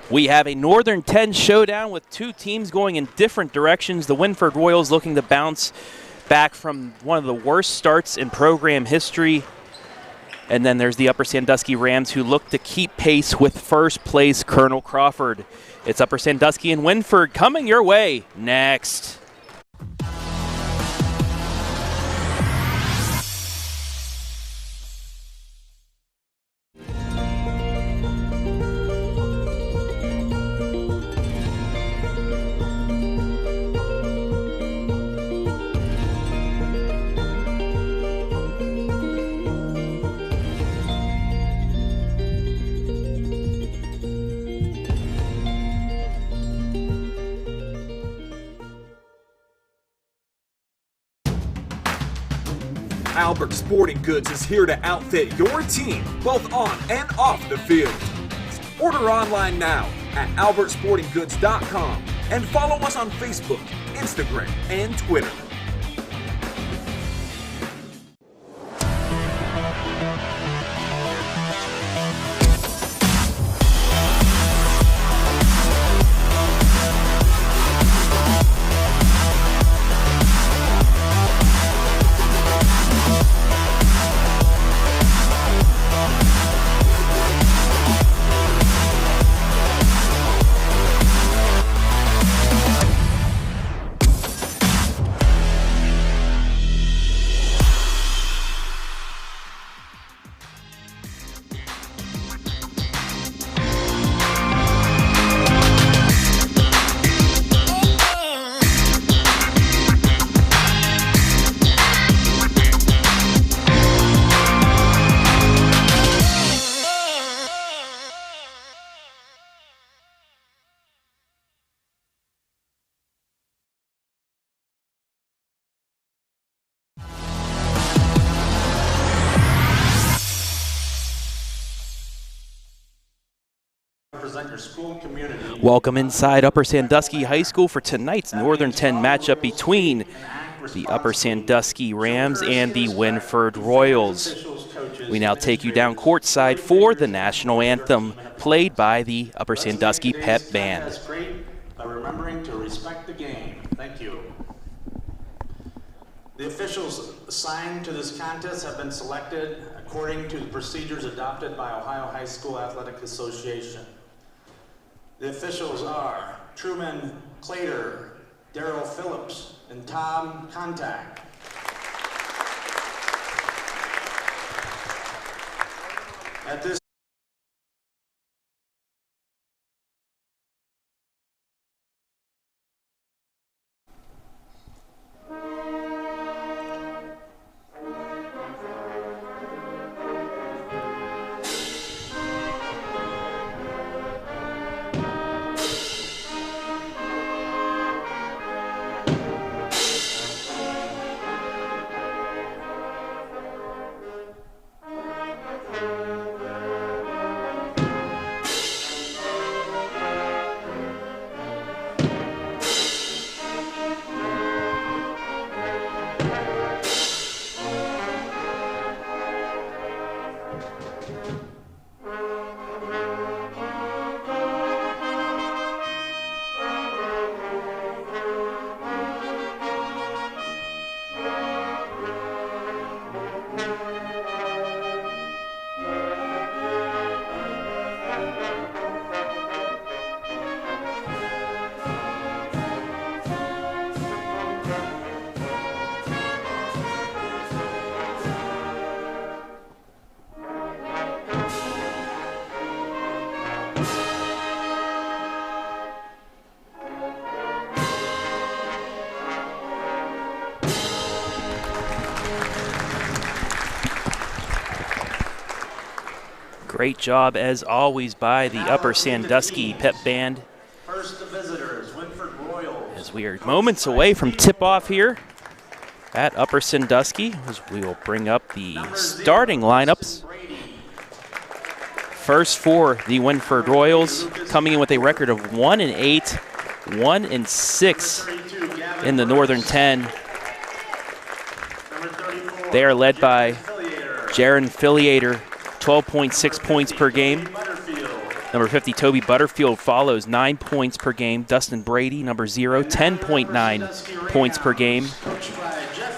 We have a Northern 10 showdown with two teams going in different directions. The Wynford Royals looking to bounce back from one of the worst starts in program history. And then there's the Upper Sandusky Rams, who look to keep pace with first place Colonel Crawford. It's Upper Sandusky and Wynford coming your way next. Albert Sporting Goods is here to outfit your team, both on and off the field. Order online now at albertsportinggoods.com and follow us on Facebook, Instagram, and Twitter. Your school community. Welcome inside Upper Sandusky High School for tonight's Northern 10 matchup between the Upper Sandusky Rams and the Wynford Royals. We now take you down courtside for the national anthem played by the Upper Sandusky Pep Band. By remembering to respect the game. Thank you. The officials assigned to this contest have been selected according to the procedures adopted by Ohio High School Athletic Association. The officials are Truman Clater, Daryl Phillips, and Tom Contact. At this Great job, as always, by the Upper Sandusky Pep Band. First, the visitors, Wynford Royals. As we are moments away from tip-off here at Upper Sandusky, as we will bring up the starting lineups. First for the Wynford Royals, coming in with a record of 1-8, 1-6 in the Northern 10. They are led by Jaron Filiator, 12.6 points per game. Number 50, Toby Butterfield follows, 9 points per game. Dustin Brady, number 0, 10.9 points per game.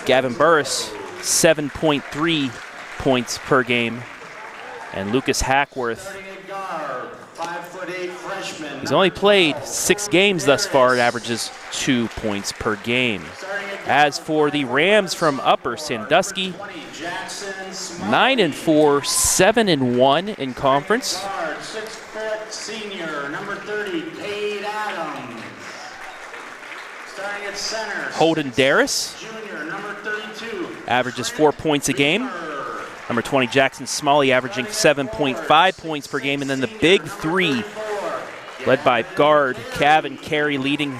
Gavin Burris, 7.3 points per game. And Lucas Hackworth, he's only played 6 games thus far. It averages 2 points per game. As for the Rams from Upper Sandusky, 9-4, 7-1 in conference. 6-foot senior, number 30, Cade Adams. Starting at center, Holden Darris, junior, number 32, averages 4 points a game. Number 20, Jackson Smalley, averaging 7.5 points per game. And then the big 3, led by guard Kevin Carey, leading.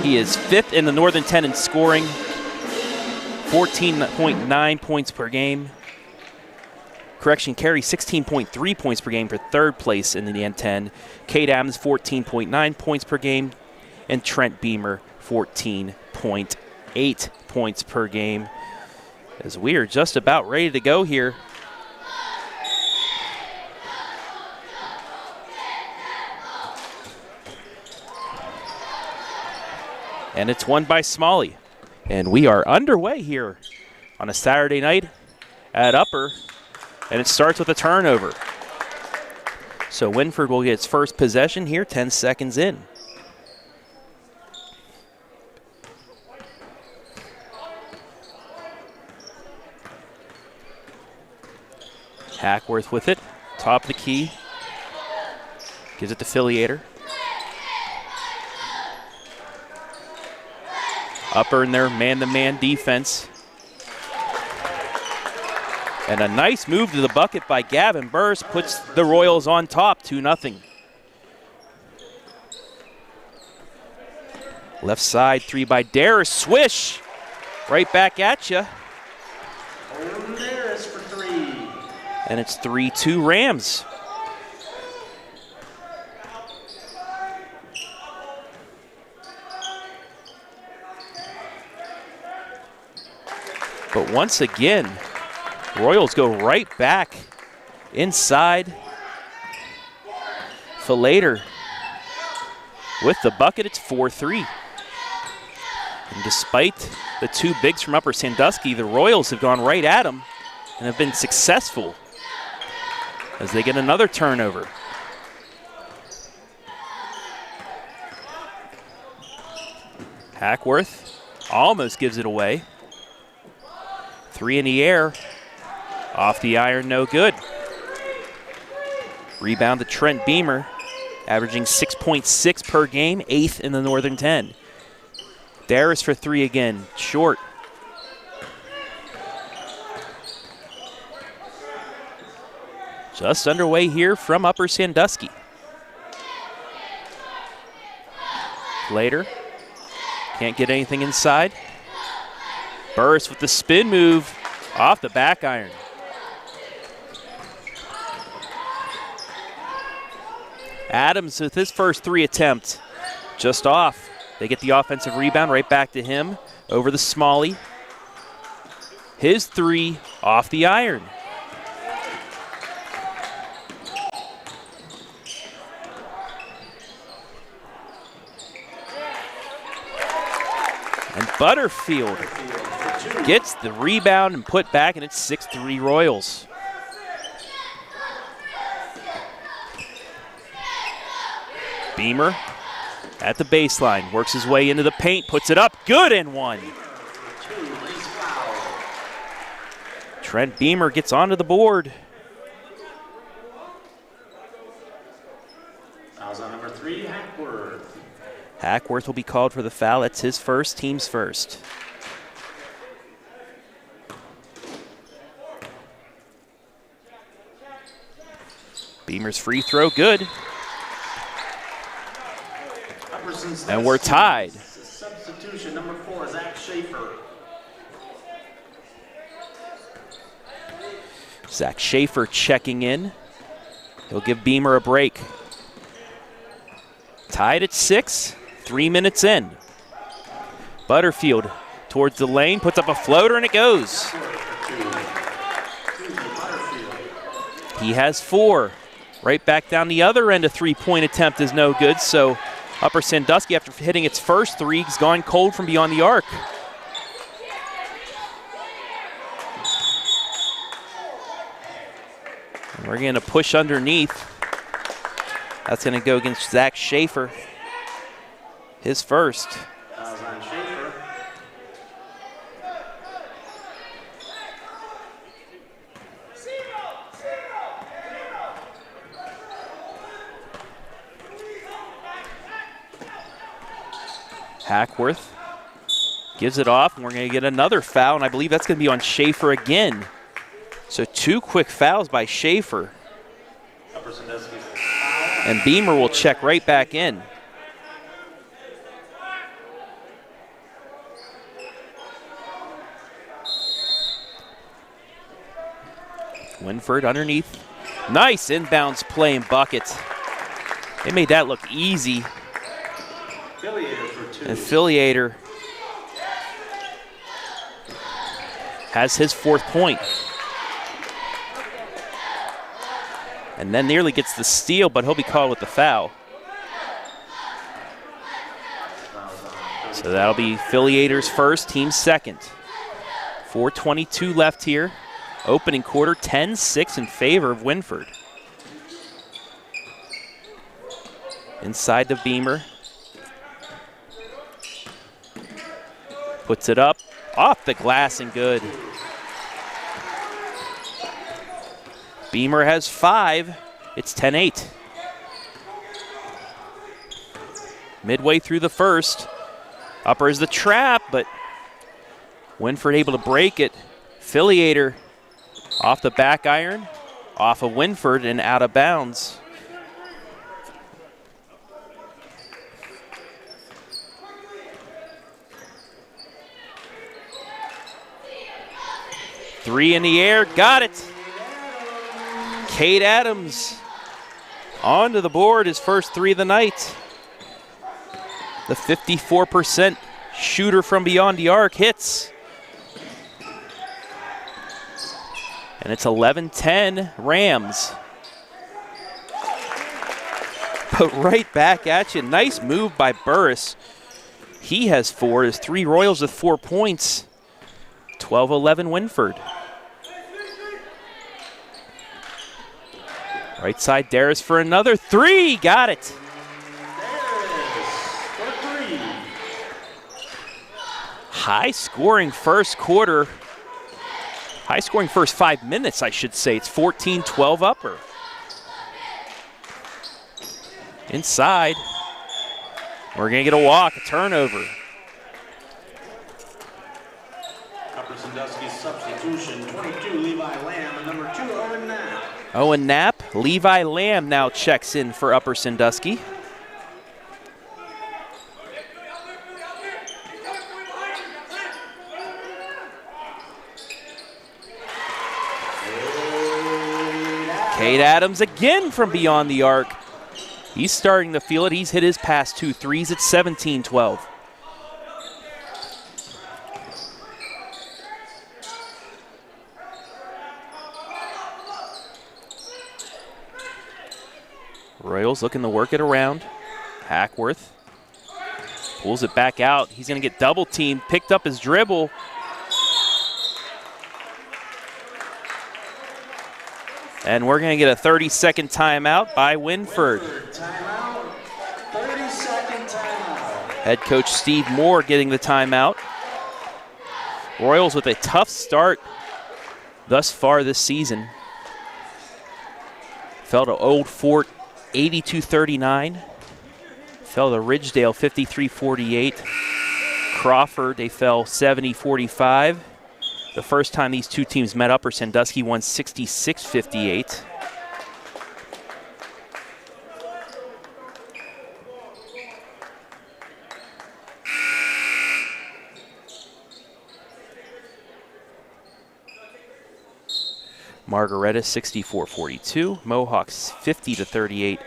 He is 5th in the Northern 10 in scoring, 14.9 points per game. Correction, Carey 16.3 points per game for 3rd place in the N10. Cade Adams 14.9 points per game. And Trent Beamer 14.8 points per game. As we are just about ready to go here. And it's won by Smalley. And we are underway here on a Saturday night at Upper. And it starts with a turnover. So Wynford will get its first possession here, 10 seconds in. Hackworth with it, top of the key. Gives it to Filiator. Upper in their man-to-man defense. And a nice move to the bucket by Gavin Burris puts the Royals on top, 2-0. Left side, 3 by Darris. Swish! Right back at you. Darris for 3. And it's 3-2 Rams. But once again, Royals go right back inside. Falater with the bucket, it's 4-3. And despite the 2 bigs from Upper Sandusky, the Royals have gone right at them and have been successful as they get another turnover. Hackworth almost gives it away. 3 in the air. Off the iron, no good. Rebound to Trent Beamer, averaging 6.6 per game, 8th in the Northern 10. Darris for 3 again, short. Just underway here from Upper Sandusky. Later, can't get anything inside. Burris with the spin move off the back iron. Adams with his first 3 attempt, just off. They get the offensive rebound right back to him over the Smalley. His 3 off the iron. And Butterfield gets the rebound and put back, and it's 6-3 Royals. Beamer at the baseline, works his way into the paint, puts it up, good and 1. Trent Beamer gets onto the board. Fouls on number 3, Hackworth. Hackworth will be called for the foul. That's his first, team's first. Beamer's free throw, good. And we're tied. Substitution, number 4, Zach Schaefer. Zach Schaefer checking in. He'll give Beamer a break. Tied at 6, 3 minutes in. Butterfield towards the lane, puts up a floater, and it goes. He has 4. Right back down the other end, a three-point attempt is no good, so Upper Sandusky, after hitting its first three, has gone cold from beyond the arc. And we're going to push underneath. That's going to go against Zach Schaefer, his first. Hackworth gives it off, and we're going to get another foul, and I believe that's going to be on Schaefer again. So 2 quick fouls by Schaefer. And Beamer will check right back in. Wynford underneath. Nice inbounds play and bucket. They made that look easy. Affiliator has his 4th point. And then nearly gets the steal, but he'll be called with the foul. So that'll be Affiliator's first, team's second. 4:22 left here. Opening quarter, 10-6 in favor of Wynford. Inside to Beamer. Puts it up, off the glass and good. Beamer has 5, it's 10-8. Midway through the first, Upper is the trap, but Wynford able to break it. Affiliator off the back iron, off of Wynford and out of bounds. Three in the air, got it. Cade Adams onto the board, his first 3 of the night. The 54% shooter from beyond the arc hits. And it's 11-10 Rams. But right back at you. Nice move by Burris. He has 4. His 3 Royals with 4 points. 12-11 Wynford. Right side, Darris for another 3. Got it. High scoring first quarter. High scoring first 5 minutes, I should say. It's 14-12 Upper. Inside. We're going to get a walk, a turnover. Upper Sandusky substitution, 22, Levi Lamb, and number 2, Owen Knapp. Owen Knapp, Levi Lamb now checks in for Upper Sandusky. Cade Adams again from beyond the arc. He's starting to feel it. He's hit his past 2 threes at 17-12. Royals looking to work it around. Hackworth pulls it back out. He's going to get double teamed. Picked up his dribble. And we're going to get a 30-second timeout by Wynford. Timeout, 30-second timeout. Head coach Steve Moore getting the timeout. Royals with a tough start thus far this season. Fell to Old Fort 82-39. Fell to Ridgedale 53-48. Crawford, they fell 70-45. The first time these two teams met, Upper Sandusky won 66-58. Margaretta 64-42. Mohawks 50-38.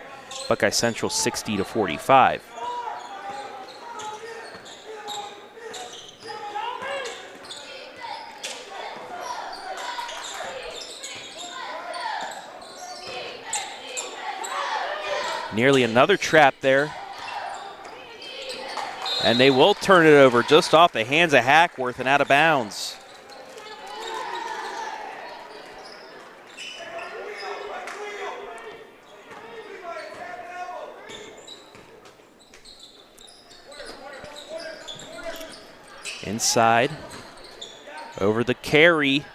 Buckeye Central 60-45. Nearly another trap there. And they will turn it over just off the hands of Hackworth and out of bounds. Inside, over the carry,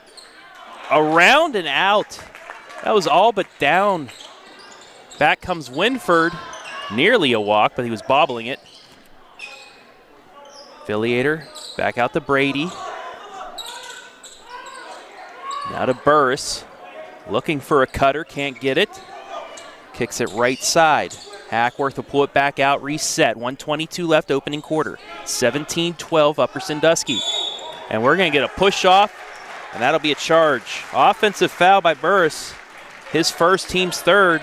around and out. That was all but down. Back comes Wynford, nearly a walk, but he was bobbling it. Affiliator, back out to Brady. Now to Burris, looking for a cutter, can't get it. Kicks it right side. Hackworth will pull it back out, reset. 1:22 left, opening quarter. 17-12, Upper Sandusky. And we're going to get a push off, and that'll be a charge. Offensive foul by Burris, his first, team's third.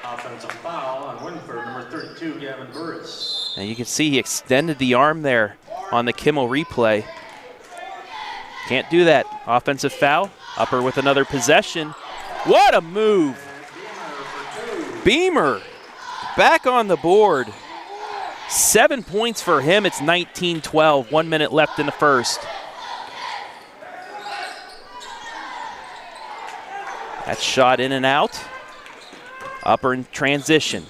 Offensive foul on Wynford, number 32, Gavin Burris. And you can see he extended the arm there on the Kimmel replay. Can't do that. Offensive foul. Upper with another possession. What a move! Beamer back on the board. 7 points for him. It's 19-12. 1 minute left in the first. That shot in and out. Upper in transition.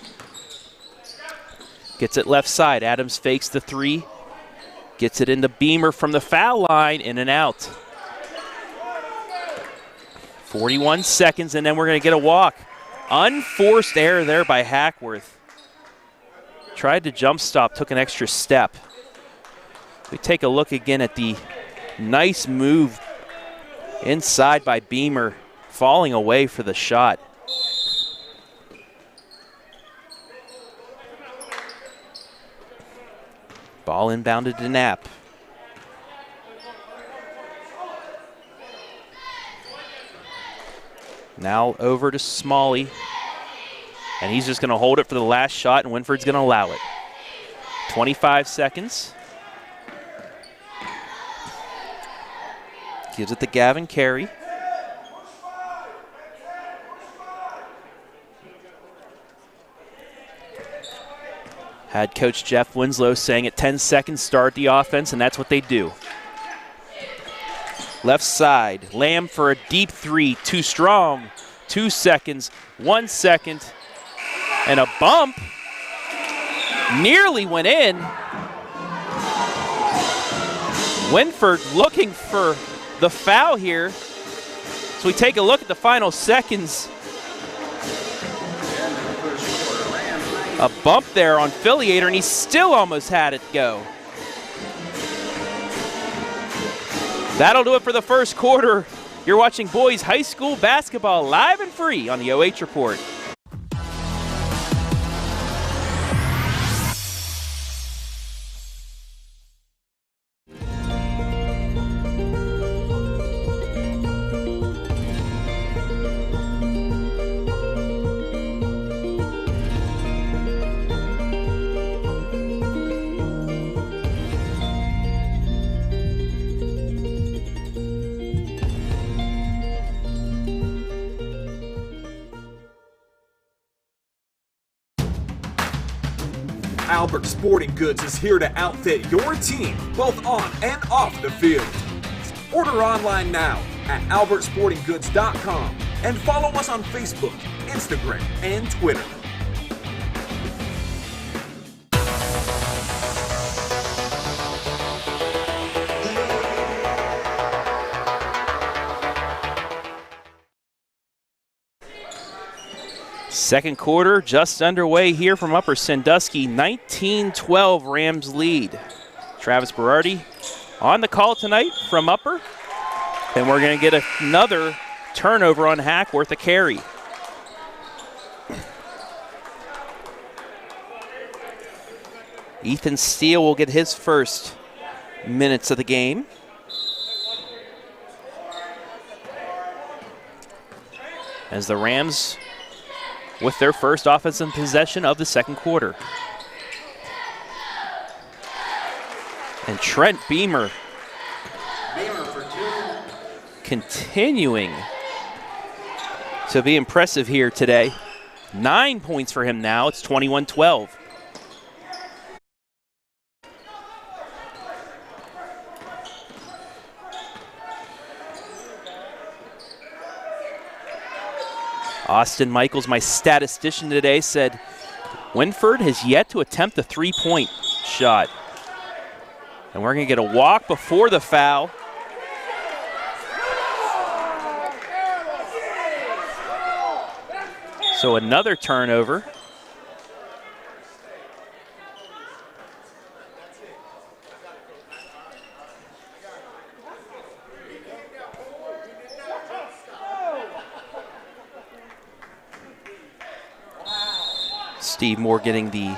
Gets it left side. Adams fakes the three. Gets it into Beamer from the foul line, in and out. 41 seconds, and then we're going to get a walk. Unforced error there by Hackworth. Tried to jump stop, took an extra step. We take a look again at the nice move inside by Beamer, falling away for the shot. Ball inbounded to Knapp. Now over to Smalley. And he's just going to hold it for the last shot, and Wynford's going to allow it. 25 seconds. Gives it to Gavin Carey. Had Coach Jeff Winslow saying at 10 seconds start the offense, and that's what they do. Left side, Lamb for a deep three, too strong. 2 seconds, 1 second, and a bump. Nearly went in. Wynford looking for the foul here. So we take a look at the final seconds. A bump there on Affiliator, and he still almost had it go. That'll do it for the first quarter. You're watching boys high school basketball live and free on the OH Report. Albert Sporting Goods is here to outfit your team, both on and off the field. Order online now at albertsportinggoods.com and follow us on Facebook, Instagram, and Twitter. Second quarter just underway here from Upper Sandusky. 19-12 Rams lead. Travis Berardi on the call tonight from Upper. And we're going to get another turnover on Hackworth, a carry. Ethan Steele will get his first minutes of the game. As the Rams with their first offensive possession of the second quarter. And Trent Beamer for two. continuing to be impressive here today. 9 points for him now. It's 21-12. Austin Michaels, my statistician today, said Wynford has yet to attempt a three-point shot. And we're going to get a walk before the foul. So another turnover. Steve Moore getting the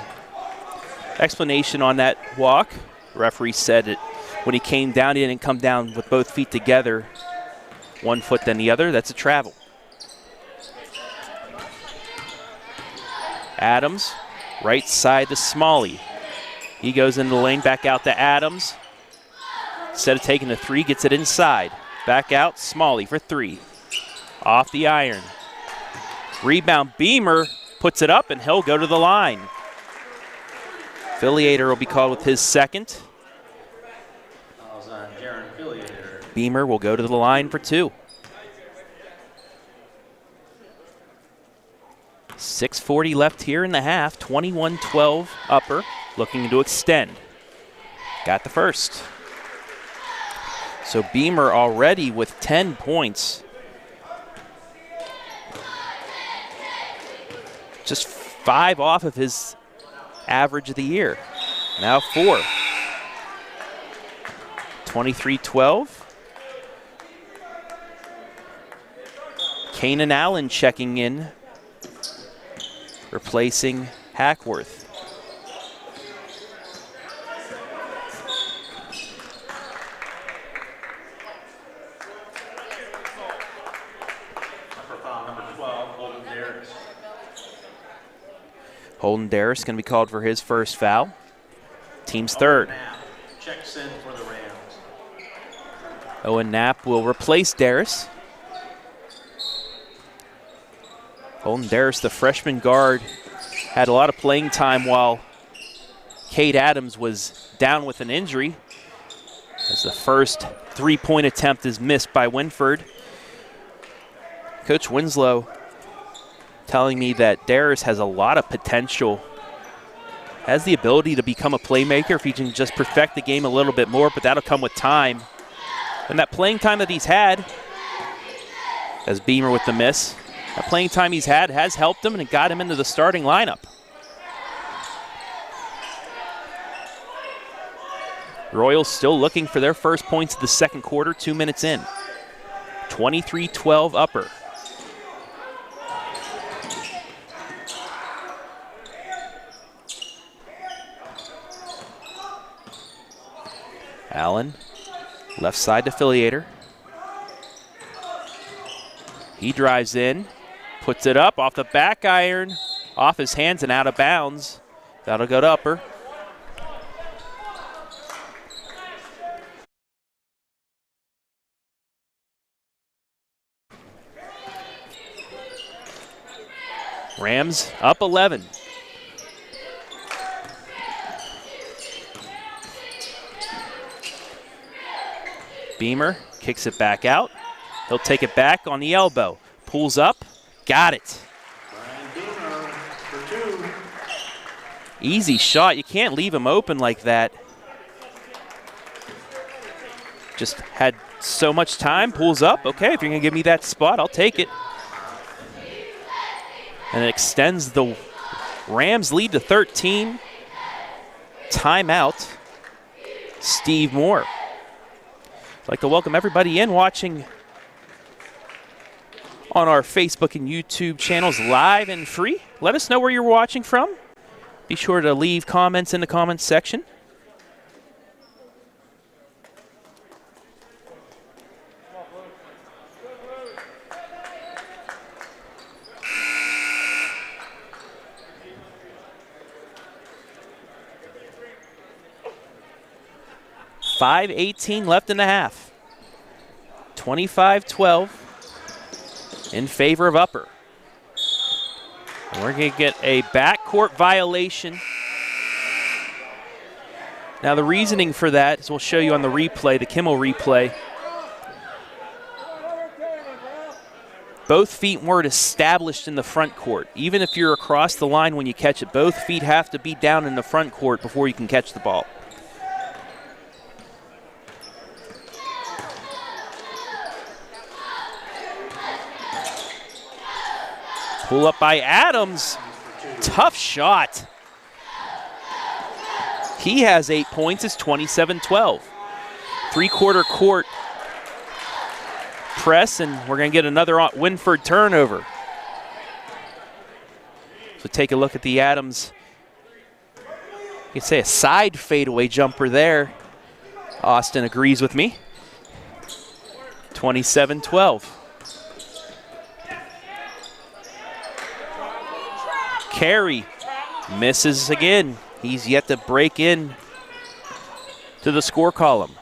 explanation on that walk. The referee said it when he came down, he didn't come down with both feet together, one foot then the other. That's a travel. Adams, right side to Smalley. He goes into the lane, back out to Adams. Instead of taking the three, gets it inside. Back out, Smalley for three. Off the iron. Rebound, Beamer puts it up, and he'll go to the line. Affiliator will be called with his second. Beamer will go to the line for two. 6:40 left here in the half. 21-12 Upper, looking to extend. Got the first. So Beamer already with 10 points. Just 5 off of his average of the year. Now 4. 23-12. Kanan Allen checking in, replacing Hackworth. Holden Darris going to be called for his first foul. Team's third. Checks in for the Rams. Owen Knapp will replace Darris. Holden Darris, the freshman guard, had a lot of playing time while Cade Adams was down with an injury, as the first three-point attempt is missed by Wynford. Coach Winslow telling me that Darris has a lot of potential, has the ability to become a playmaker if he can just perfect the game a little bit more, but that'll come with time. And that playing time that he's had, as Beamer with the miss, that playing time he's had has helped him and it got him into the starting lineup. Royals still looking for their first points of the second quarter, 2 minutes in. 23-12 Upper. Allen, left side to Affiliator. He drives in, puts it up off the back iron, off his hands and out of bounds. That'll go to Upper. Rams up 11. Beamer kicks it back out. He'll take it back on the elbow. Pulls up. Got it. Beamer for 2. Easy shot. You can't leave him open like that. Just had so much time. Pulls up. Okay, if you're going to give me that spot, I'll take it. And it extends the Rams lead to 13. Timeout. Steve Moore. I'd like to welcome everybody in watching on our Facebook and YouTube channels live and free. Let us know where you're watching from. Be sure to leave comments in the comments section. .5:18 left in the half. 25-12 in favor of Upper. We're going to get a backcourt violation. Now the reasoning for that is we'll show you on the replay, the Kimmel replay. Both feet weren't established in the front court. Even if you're across the line when you catch it, both feet have to be down in the front court before you can catch the ball. Pull up by Adams. Tough shot. He has 8 points. It's 27-12. Three-quarter court press, and we're going to get another Wynford turnover. So take a look at the Adams. You could say a side fadeaway jumper there. Austin agrees with me. 27-12. Carey misses again. He's yet to break in to the score column.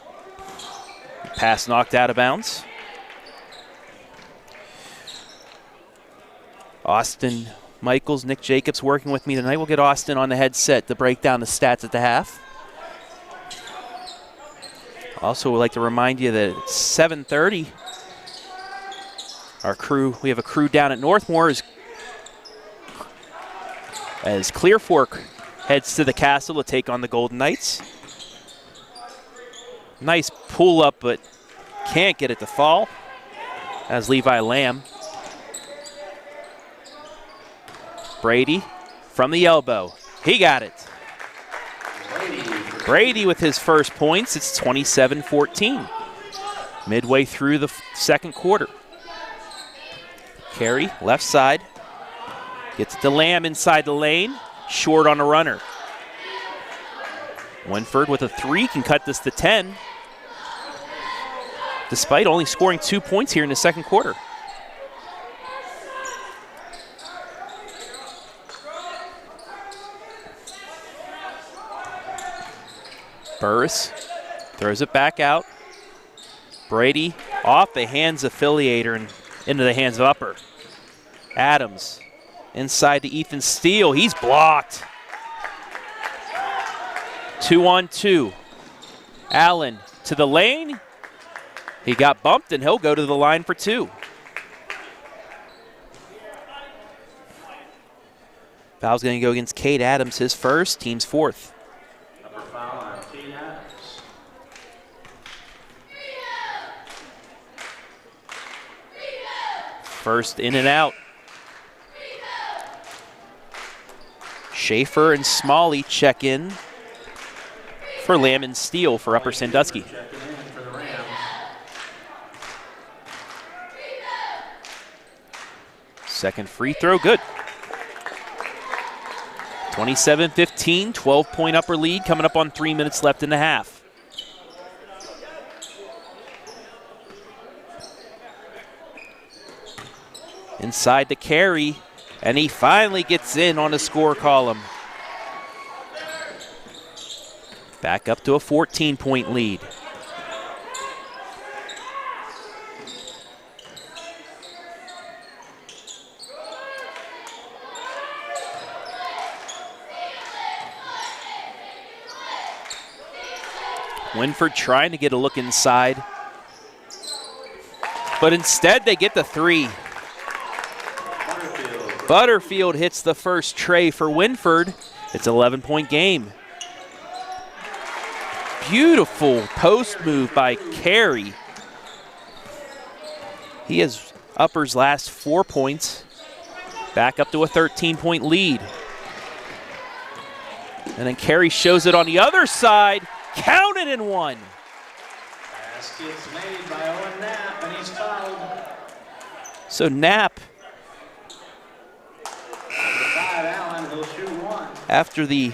Pass knocked out of bounds. Austin Michaels, Nick Jacobs working with me tonight. We'll get Austin on the headset to break down the stats at the half. Also, we'd like to remind you that it's 7:30. Our crew, we have a crew down at Northmore as Clear Fork heads to the castle to take on the Golden Knights. Nice pull up, but can't get it to fall as Levi Lamb. Brady from the elbow. He got it. Brady with his first points. It's 27-14. Midway through the second quarter. Carey, left side. Gets it to Lamb inside the lane. Short on a runner. Wynford with a three can cut this to 10. Despite only scoring 2 points here in the second quarter. Burris throws it back out. Brady off the hands of Affiliator and into the hands of Upper. Adams inside to Ethan Steele. He's blocked. 2-on-2. Allen to the lane. He got bumped and he'll go to the line for two. Foul's going to go against Cade Adams, his first, team's fourth. Upper foul on Cade Adams. First in and out. Schaefer and Smalley check in for Lamb and Steele for Upper Sandusky. Checking in for the Rams. Second free throw, good. 27-15, 12-point Upper lead coming up on 3 minutes left in the half. Inside the carry, and he finally gets in on the score column. Back up to a 14-point lead. Wynford trying to get a look inside, but instead they get the three. Butterfield hits the first tray for Wynford. It's an 11-point game. Beautiful post move by Carey. He has Upper's last 4 points. Back up to a 13-point lead. And then Carey shows it on the other side. Count it in one. Basket's made by Owen Knapp, and he's fouled. So Knapp, Allen, he'll shoot one. after the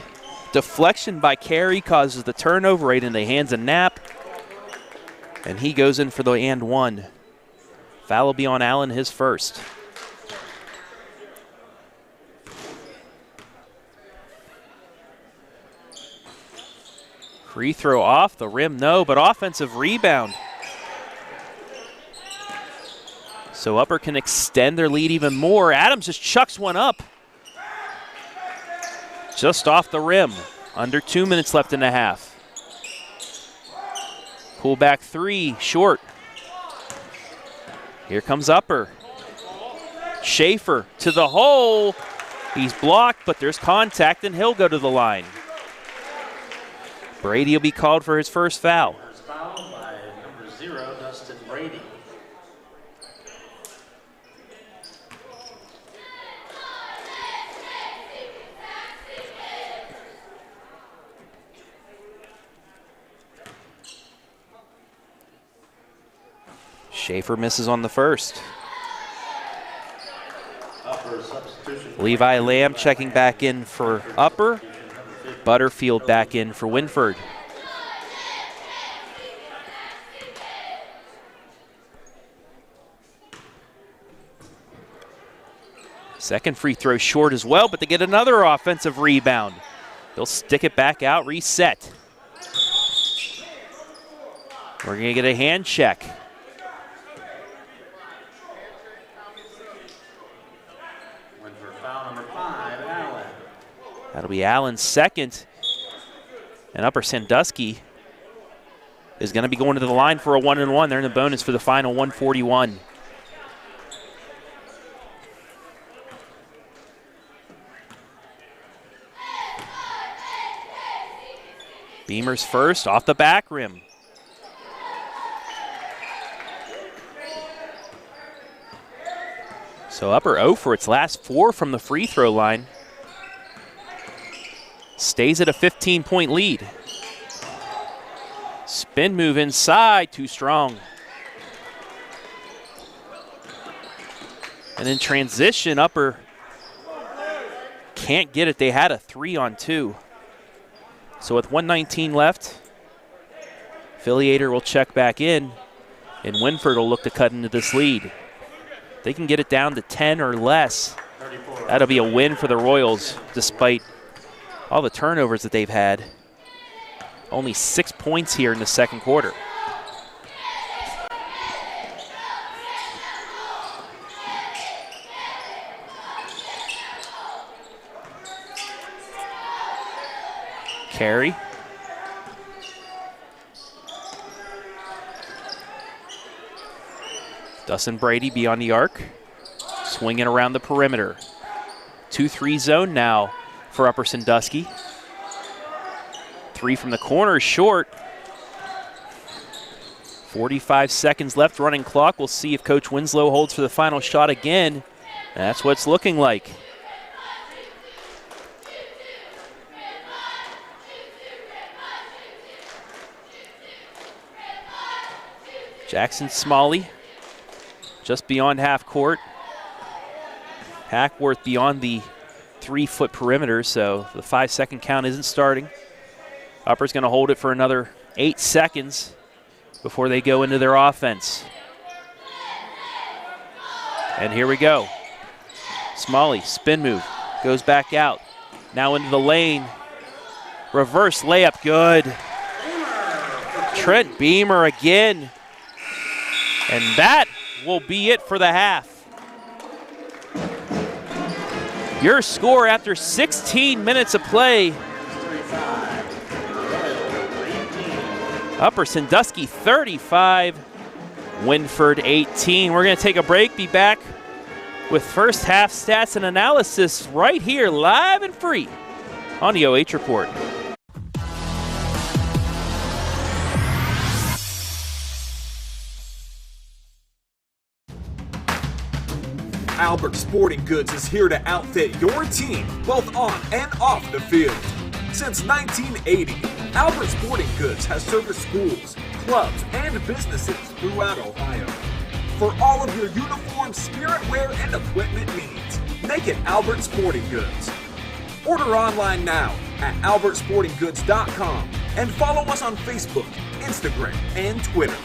deflection by Carey, causes the turnover right in the hands of Knapp. And he goes in for the and one. Foul will be on Allen, his first. Free throw off the rim, no, but offensive rebound. So Upper can extend their lead even more. Adams just chucks one up. just off the rim. Under 2 minutes left in the half. Pull back three, short. Here comes Upper. Schaefer to the hole. He's blocked, but there's contact, and he'll go to the line. Brady will be called for his first foul. First foul by number 0, Dustin Brady. Schaefer misses on the first. Upper substitution. Levi Lamb checking back in for Upper. Butterfield back in for Wynford. Second free throw short as well, but they get another offensive rebound. They'll stick it back out, reset. We're going to get a hand check. That'll be Allen's second. And Upper Sandusky is going to be going to the line for a 1-and-1. They're in the bonus for the final 141. Beamer's first, off the back rim. So Upper 0 for its last 4 from the free throw line. Stays at a 15-point lead. Spin move inside, too strong. And in transition, Upper can't get it. They had a 3-on-2. So with 1:19 left, Affiliator will check back in, and Wynford will look to cut into this lead. They can get it down to 10 or less. That'll be a win for the Royals, despite all the turnovers that they've had. Only 6 points here in the second quarter. Carey. Dustin Brady beyond the arc. Swinging around the perimeter. 2-3 zone now for Upper Sandusky. 3 from the corner, short. 45 seconds left, running clock. We'll see if Coach Winslow holds for the final shot again. That's what it's looking like. Jackson Smalley just beyond half court. Hackworth beyond the 3-foot perimeter, so the 5-second count isn't starting. Upper's going to hold it for another 8 seconds before they go into their offense. And here we go. Smalley, spin move, goes back out. Now into the lane. Reverse layup, good. Trent Beamer again. And that will be it for the half. Your score after 16 minutes of play. Upper Sandusky 35, Wynford 18. We're going to take a break, be back with first half stats and analysis right here, live and free on the OH Report. Albert Sporting Goods is here to outfit your team, both on and off the field. Since 1980, Albert Sporting Goods has serviced schools, clubs, and businesses throughout Ohio. For all of your uniform, spirit wear, and equipment needs, make it Albert Sporting Goods. Order online now at albertsportinggoods.com and follow us on Facebook, Instagram, and Twitter.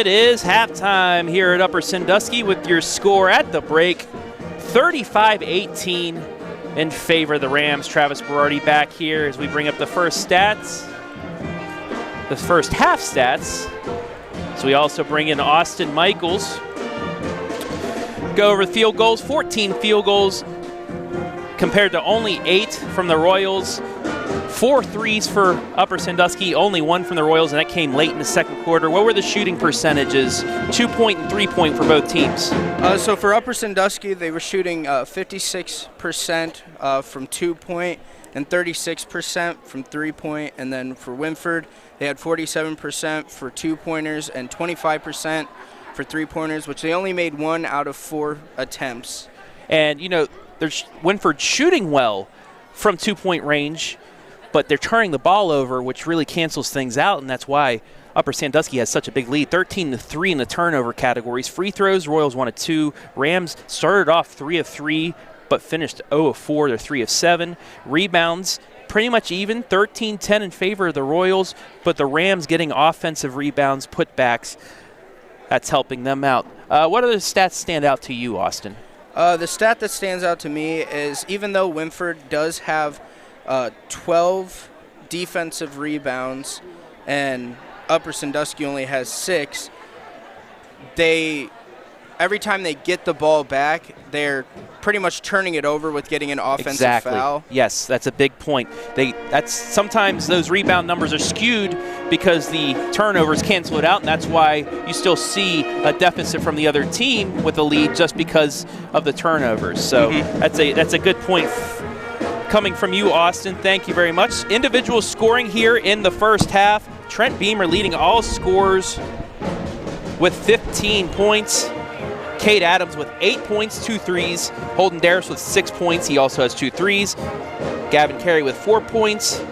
It is halftime here at Upper Sandusky with your score at the break, 35-18 in favor of the Rams. Travis Berardi back here as we bring up the first stats, the first half stats. So we also bring in Austin Michaels. Go over the field goals, 14 field goals compared to only 8 from the Royals. 4 threes for Upper Sandusky, only 1 from the Royals, and that came late in the second quarter. What were the shooting percentages, 2-point and 3-point for both teams? So for Upper Sandusky, they were shooting 56% from 2-point and 36% from 3-point. And then for Wynford, they had 47% for 2-pointers and 25% for 3-pointers, which they only made 1 out of 4 attempts. And, you know, there's Wynford shooting well from 2-point range, but they're turning the ball over, which really cancels things out, and that's why Upper Sandusky has such a big lead. 13-3 in the turnover categories. Free throws, Royals 1 of 2. Rams started off 3 of 3, but finished 0 of 4. They're 3 of 7. Rebounds, pretty much even, 13-10 in favor of the Royals, but the Rams getting offensive rebounds, putbacks. That's helping them out. What other stats stand out to you, Austin? The stat that stands out to me is even though Wynford does have 12 defensive rebounds and Upper Sandusky only has 6, every time they get the ball back, they're pretty much turning it over with getting an offensive foul. Yes, that's a big point. Sometimes those rebound numbers are skewed because the turnovers cancel it out, and that's why you still see a deficit from the other team with the lead just because of the turnovers. So that's a good point coming from you, Austin. Thank you very much. Individual scoring here in the first half. Trent Beamer leading all scorers with 15 points. Cade Adams with 8 points, 2 threes. Holden Darris with 6 points. He also has 2 threes. Gavin Carey with 4 points.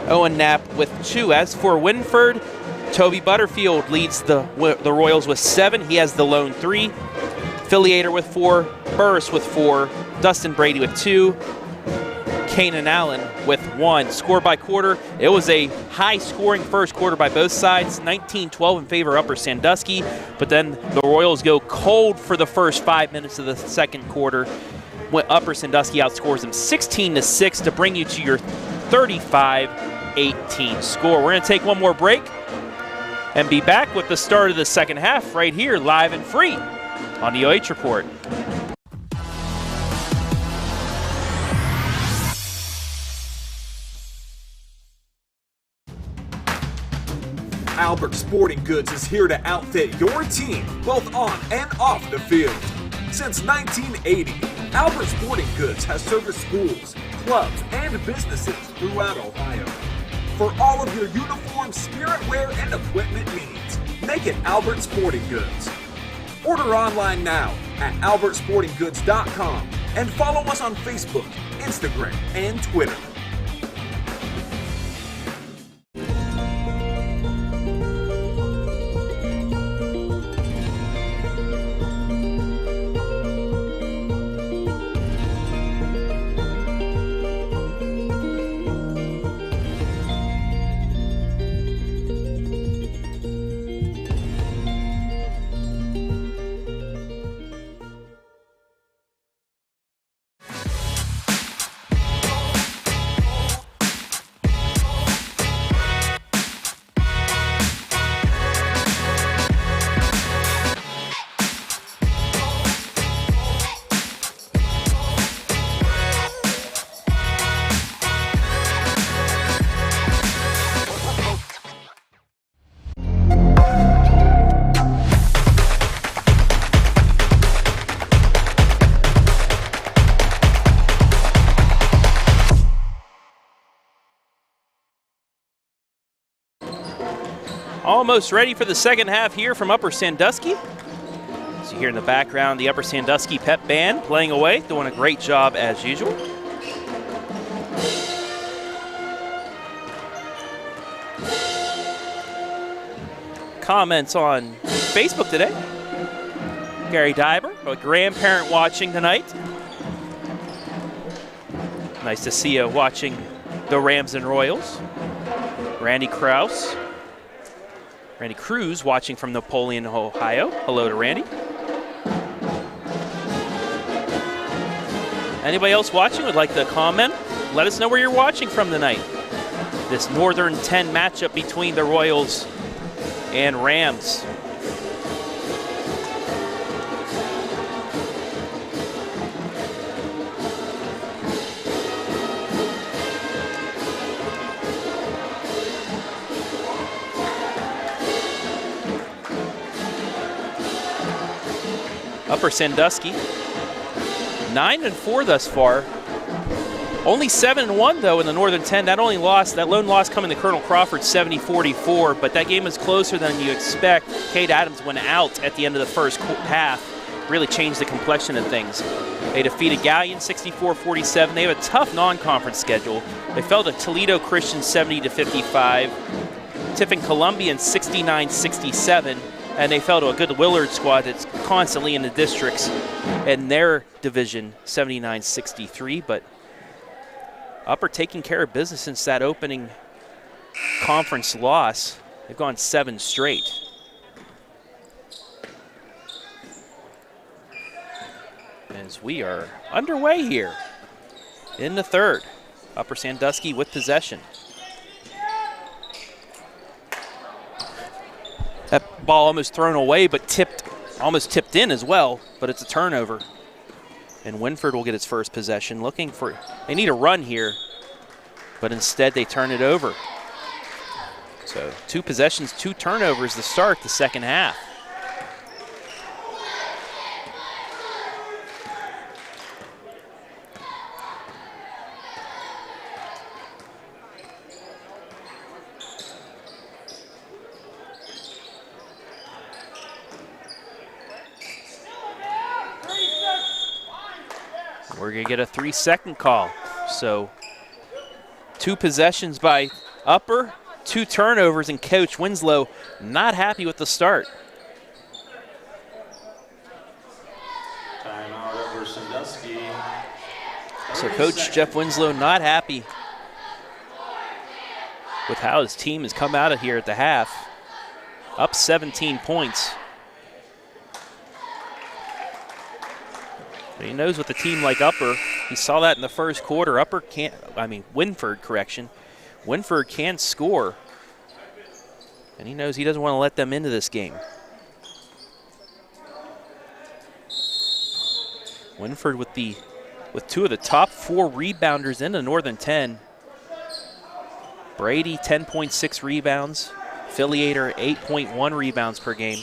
Owen Knapp with 2. As for Wynford, Toby Butterfield leads the Royals with 7. He has the lone 3. Filiator with 4. Burris with 4. Dustin Brady with 2. Kanan Allen with 1. Score by quarter, it was a high-scoring first quarter by both sides, 19-12 in favor of Upper Sandusky, but then the Royals go cold for the first 5 minutes of the second quarter when Upper Sandusky outscores them 16-6 to bring you to your 35-18 score. We're going to take one more break and be back with the start of the second half right here, live and free on the OH.Report. Albert Sporting Goods is here to outfit your team, both on and off the field. Since 1980, Albert Sporting Goods has serviced schools, clubs, and businesses throughout Ohio. For all of your uniform, spirit wear, and equipment needs, make it Albert Sporting Goods. Order online now at albertsportinggoods.com and follow us on Facebook, Instagram, and Twitter. Almost ready for the second half here from Upper Sandusky. So you hear in the background the Upper Sandusky Pep Band playing away, doing a great job as usual. Comments on Facebook today. Gary Diber, a grandparent watching tonight. Nice to see you watching the Rams and Royals. Randy Krause. Randy Cruz watching from Napoleon, Ohio. Hello to Randy. Anybody else watching would like to comment? Let us know where you're watching from tonight. This Northern 10 matchup between the Royals and Rams. Upper Sandusky, 9-4 thus far. Only 7-1 though in the Northern 10. That lone loss coming to Colonel Crawford, 70-44, but that game was closer than you expect. Cade Adams went out at the end of the first half, really changed the complexion of things. They defeated Galleon 64-47. They have a tough non-conference schedule. They fell to Toledo Christian 70-55, Tiffin Columbian 69-67, and they fell to a good Willard squad that's constantly in the districts in their division, 79-63. But Upper taking care of business since that opening conference loss. They've gone 7 straight. As we are underway here in the third. Upper Sandusky with possession. That ball almost thrown away, but almost tipped in as well, but it's a turnover. And Wynford will get its first possession. They need a run here, but instead they turn it over. So 2 possessions, 2 turnovers to start the second half. We're going to get a 3-second call. So 2 possessions by Upper, 2 turnovers, and Coach Winslow not happy with the start. Timeout Upper Sandusky. So Coach Jeff Winslow not happy with how his team has come out of here at the half. Up 17 points. But he knows with a team like Upper, he saw that in the first quarter. Wynford, correction. Wynford can score. And he knows he doesn't want to let them into this game. Wynford with 2 of the top 4 rebounders in the Northern 10. Brady, 10.6 rebounds. Affiliator, 8.1 rebounds per game.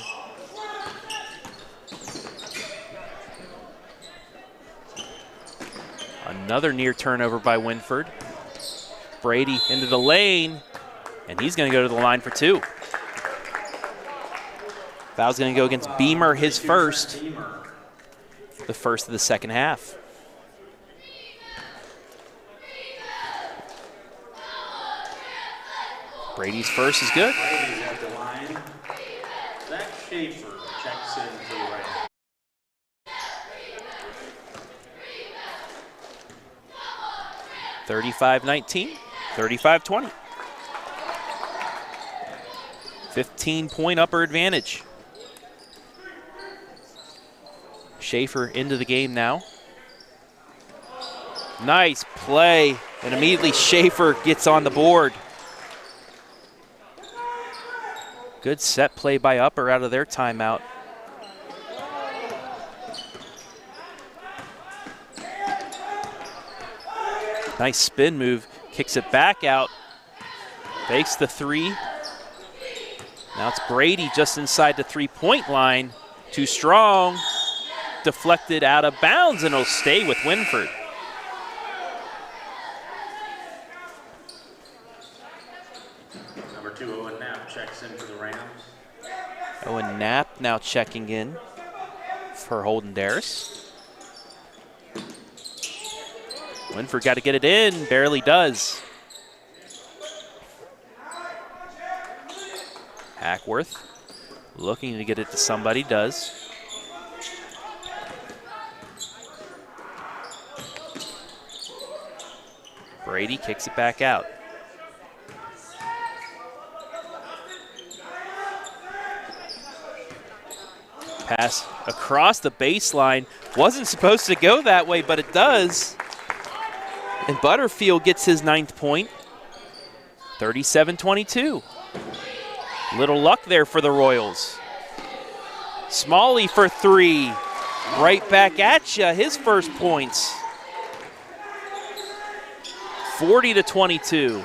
Another near turnover by Wynford. Brady into the lane, and he's going to go to the line for 2. Foul's going to go against Beamer, his first. The first of the second half. Brady's first is good. Brady's at the line. Zach Schaefer checks in to the right. 35-19, 35-20. 15-point Upper advantage. Schaefer into the game now. Nice play, and immediately Schaefer gets on the board. Good set play by Upper out of their timeout. Nice spin move, kicks it back out, fakes the 3. Now it's Brady just inside the 3-point line. Too strong, deflected out of bounds, and it'll stay with Wynford. Number 2, Owen Knapp checks in for the Rams. Owen Knapp now checking in for Holden Darris. Wynford got to get it in, barely does. Hackworth looking to get it to somebody, does. Brady kicks it back out. Pass across the baseline. Wasn't supposed to go that way, but it does. And Butterfield gets his 9th point. 37-22. Little luck there for the Royals. Smalley for 3. Right back at you, his first points. 40-22.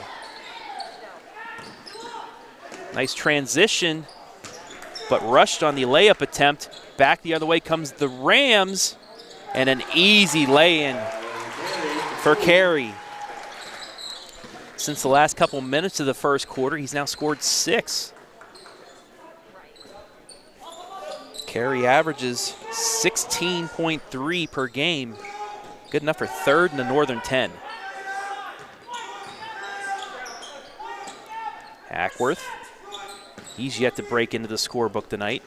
Nice transition, but rushed on the layup attempt. Back the other way comes the Rams, and an easy lay-in for Carey. Since the last couple minutes of the first quarter, he's now scored 6. Carey averages 16.3 per game. Good enough for 3rd in the Northern 10. Hackworth. He's yet to break into the scorebook tonight.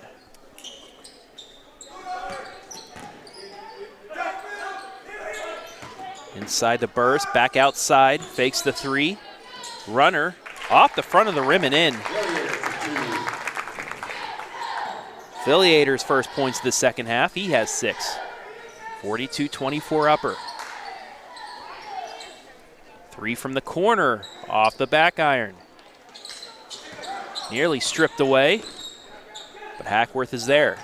Inside the burst, back outside, fakes the 3. Runner off the front of the rim and in. Affiliator's first points of the second half. He has 6. 42-24 Upper. 3 from the corner, off the back iron. Nearly stripped away, but Hackworth is there.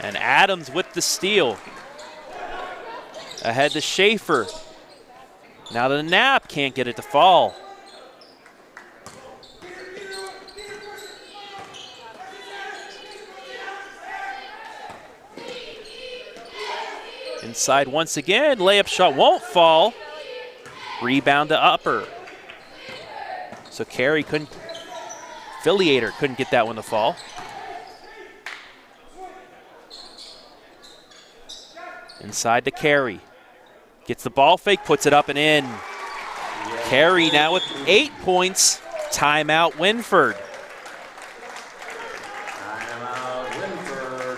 And Adams with the steal. Ahead to Schaefer. Now the Knapp can't get it to fall. Inside once again, layup shot won't fall. Rebound to Upper. So Carey couldn't, Affiliator couldn't get that one to fall. Inside to Carey. Gets the ball fake, puts it up and in. Carey now with 8 points. Timeout Wynford. Timeout Wynford.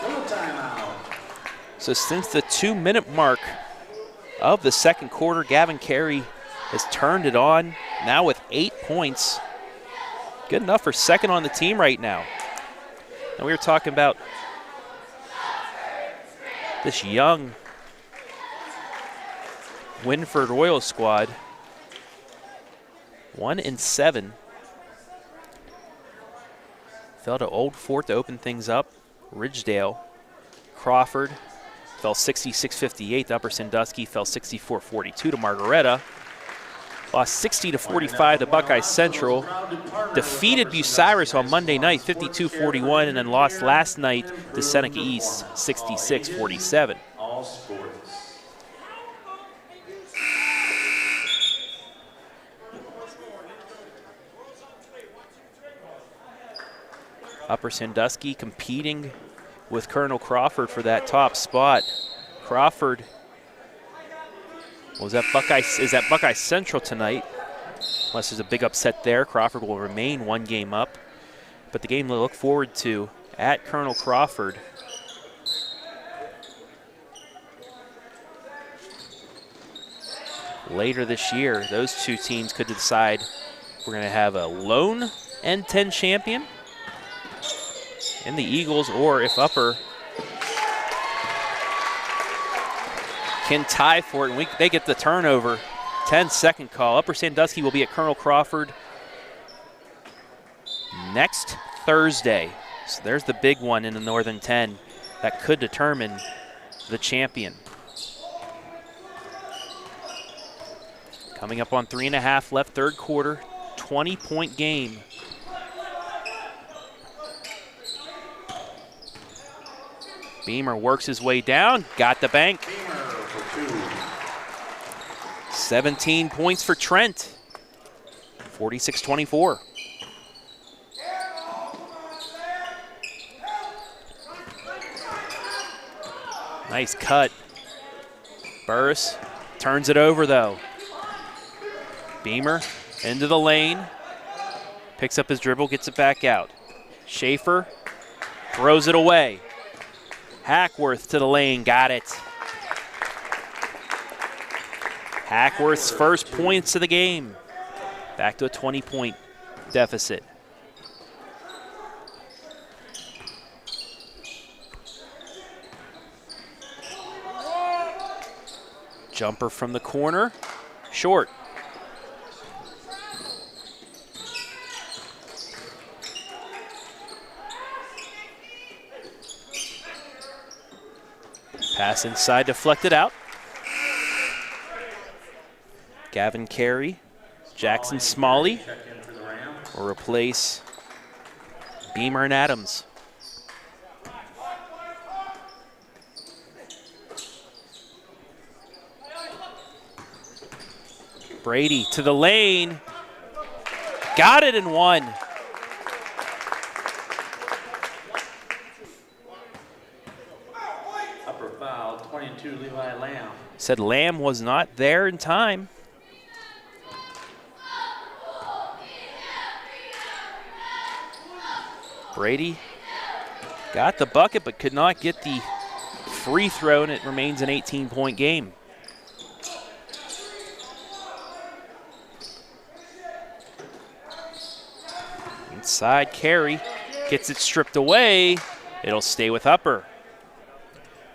Full timeout. So since the 2-minute mark of the second quarter, Gavin Carey has turned it on, now with 8 points. Good enough for 2nd on the team right now. And we were talking about this young Wynford Royals squad. 1-7. Fell to Old Fort to open things up. Ridgedale. Crawford fell 66-58 to Upper Sandusky, fell 64-42 to Margaretta. Lost 60-45 to Buckeye Central. Defeated Bucyrus on Monday night, 52-41, and then lost last night to Seneca East, 66-47. All sports. Upper Sandusky competing with Colonel Crawford for that top spot. Crawford is at Buckeye Central tonight. Unless there's a big upset there, Crawford will remain 1 game up. But the game to look forward to at Colonel Crawford. Later this year, those 2 teams could decide if we're going to have a lone N10 champion in the Eagles, or if Upper can tie for it, and they get the turnover. 10-second call. Upper Sandusky will be at Colonel Crawford next Thursday. So there's the big one in the Northern 10 that could determine the champion. Coming up on 3.5 left, third quarter, 20-point game. Beamer works his way down, got the bank. 17 points for Trent, 46-24. Nice cut. Burris turns it over though. Beamer into the lane, picks up his dribble, gets it back out. Schaefer throws it away. Hackworth to the lane, got it. Hackworth's first points of the game. Back to a 20-point deficit. Jumper from the corner, short. Pass inside, deflected out. Gavin Carey, Jackson Smalley will replace Beamer and Adams. Brady to the lane. Got it in one. Upper foul, 22, Levi Lamb. Said Lamb was not there in time. Brady got the bucket but could not get the free throw, and it remains an 18-point game. Inside Carey gets it stripped away. It'll stay with Upper.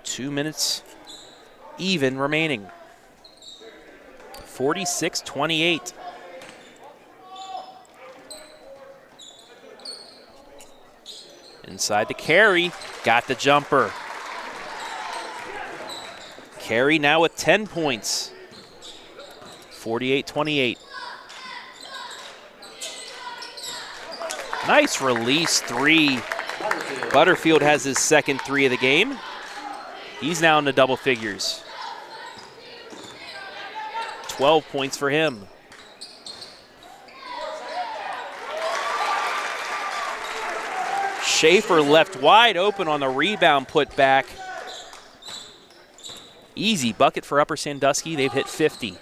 2 minutes even remaining. 46-28. Inside to Carey, got the jumper. Carey now with 10 points. 48-28. Nice release three. Butterfield has his second three of the game. He's now in the double figures. 12 points for him. Schaefer left wide open on the rebound put back. Easy bucket for Upper Sandusky. They've hit 50.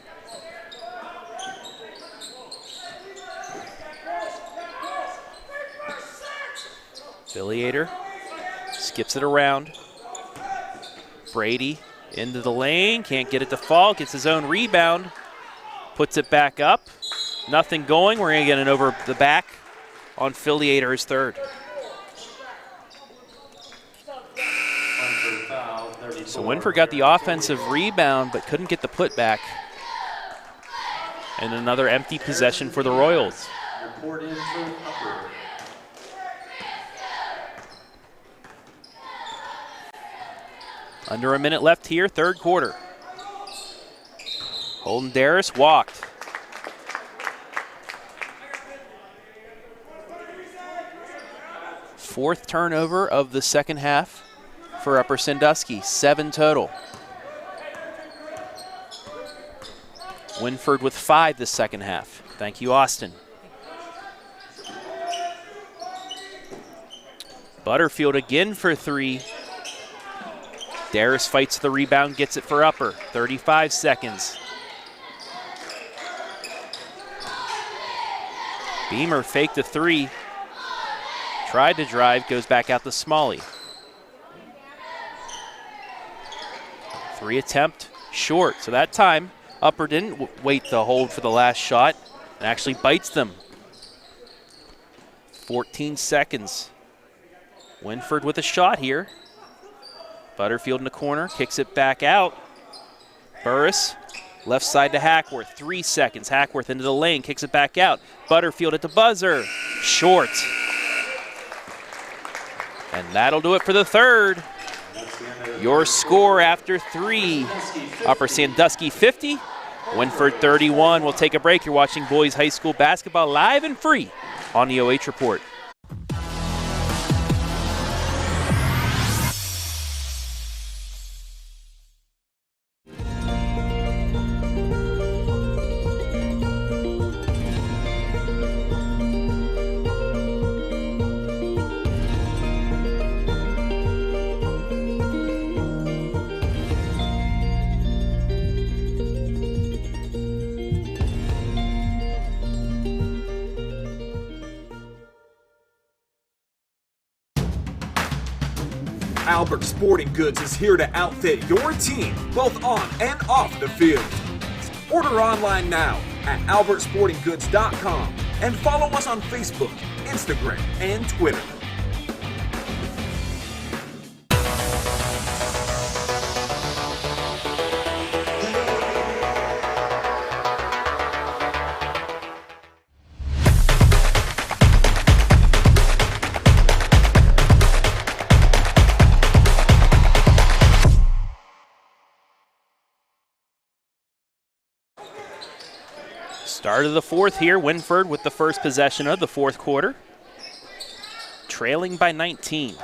Affiliator skips it around. Brady into the lane, can't get it to fall, gets his own rebound, puts it back up. Nothing going. We're going to get an over the back on Affiliator's third. So Wynford got the offensive rebound but couldn't get the putback. And another empty possession for the Royals. Report in for Upper. Under a minute left here, third quarter. Holden Darris walked. Fourth turnover of the second half for Upper Sandusky, 7 total. Wynford with 5 this second half. Thank you, Austin. Butterfield again for 3. Darris fights the rebound, gets it for Upper. 35 seconds. Beamer faked a 3. Tried to drive, goes back out to Smalley. 3 attempt, short. So that time, Upper didn't wait to hold for the last shot and actually bites them. 14 seconds. Wynford with a shot here. Butterfield in the corner, kicks it back out. Burris, left side to Hackworth, 3 seconds. Hackworth into the lane, kicks it back out. Butterfield at the buzzer, short. And that'll do it for the third. Your score after 3, Upper Sandusky 50, Wynford 31. We'll take a break. You're watching boys high school basketball live and free on the OH Report. Albert Sporting Goods is here to outfit your team, both on and off the field. Order online now at albertsportinggoods.com and follow us on Facebook, Instagram, and Twitter. Start of the fourth here, Wynford with the first possession of the fourth quarter. Trailing by 19.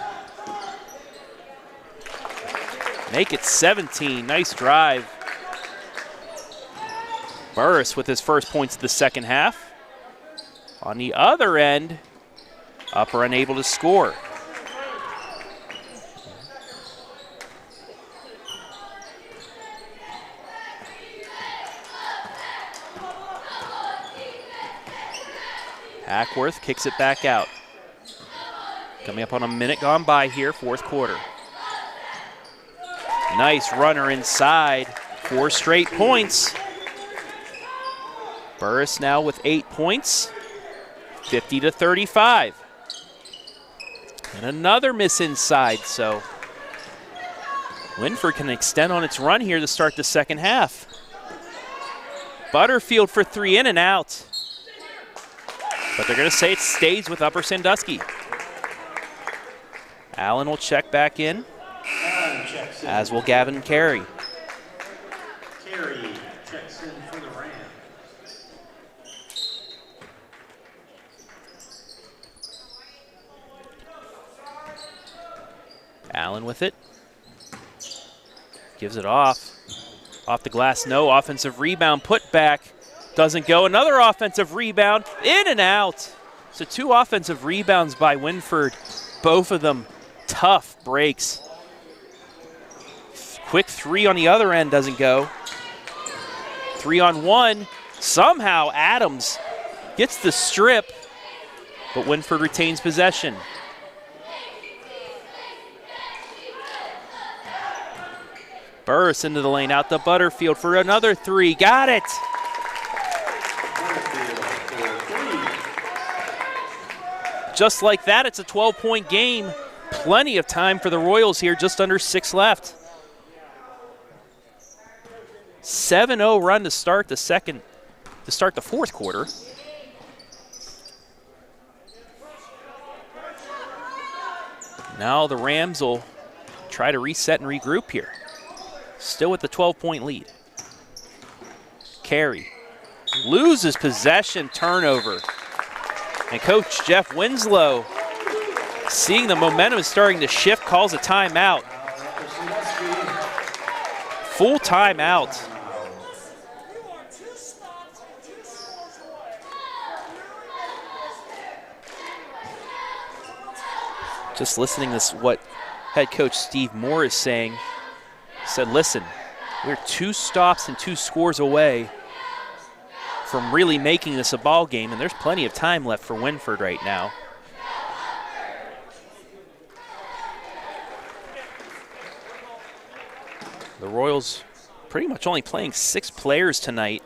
Make it 17, nice drive. Burris with his first points of the second half. On the other end, Upper unable to score. Hackworth kicks it back out. Coming up on a minute gone by here, fourth quarter. Nice runner inside, 4 straight points. Burris now with 8 points, 50-35. And another miss inside, so Wynford can extend on its run here to start the second half. Butterfield for 3 in and out. But they're going to say it stays with Upper Sandusky. Allen will check back in, as will Gavin Carey. Carey checks in for the Rams. Allen with it. Gives it off. Off the glass, no. Offensive rebound, put back. Doesn't go. Another offensive rebound. In and out. So 2 offensive rebounds by Wynford. Both of them tough breaks. Quick 3 on the other end doesn't go. 3-on-1. Somehow Adams gets the strip, but Wynford retains possession. Burris into the lane, out to Butterfield for another 3. Got it! Just like that, it's a 12-point game. Plenty of time for the Royals here, just under 6 left. 7-0 run to start the fourth quarter. Now the Rams will try to reset and regroup here. Still with the 12-point lead. Carey loses possession, turnover. And Coach Jeff Winslow, seeing the momentum is starting to shift, calls a timeout. Full timeout. Just listening to what head coach Steve Moore is saying. He said, listen, we're 2 stops and 2 scores away from really making this a ball game, and there's plenty of time left for Wynford right now. The Royals pretty much only playing 6 players tonight,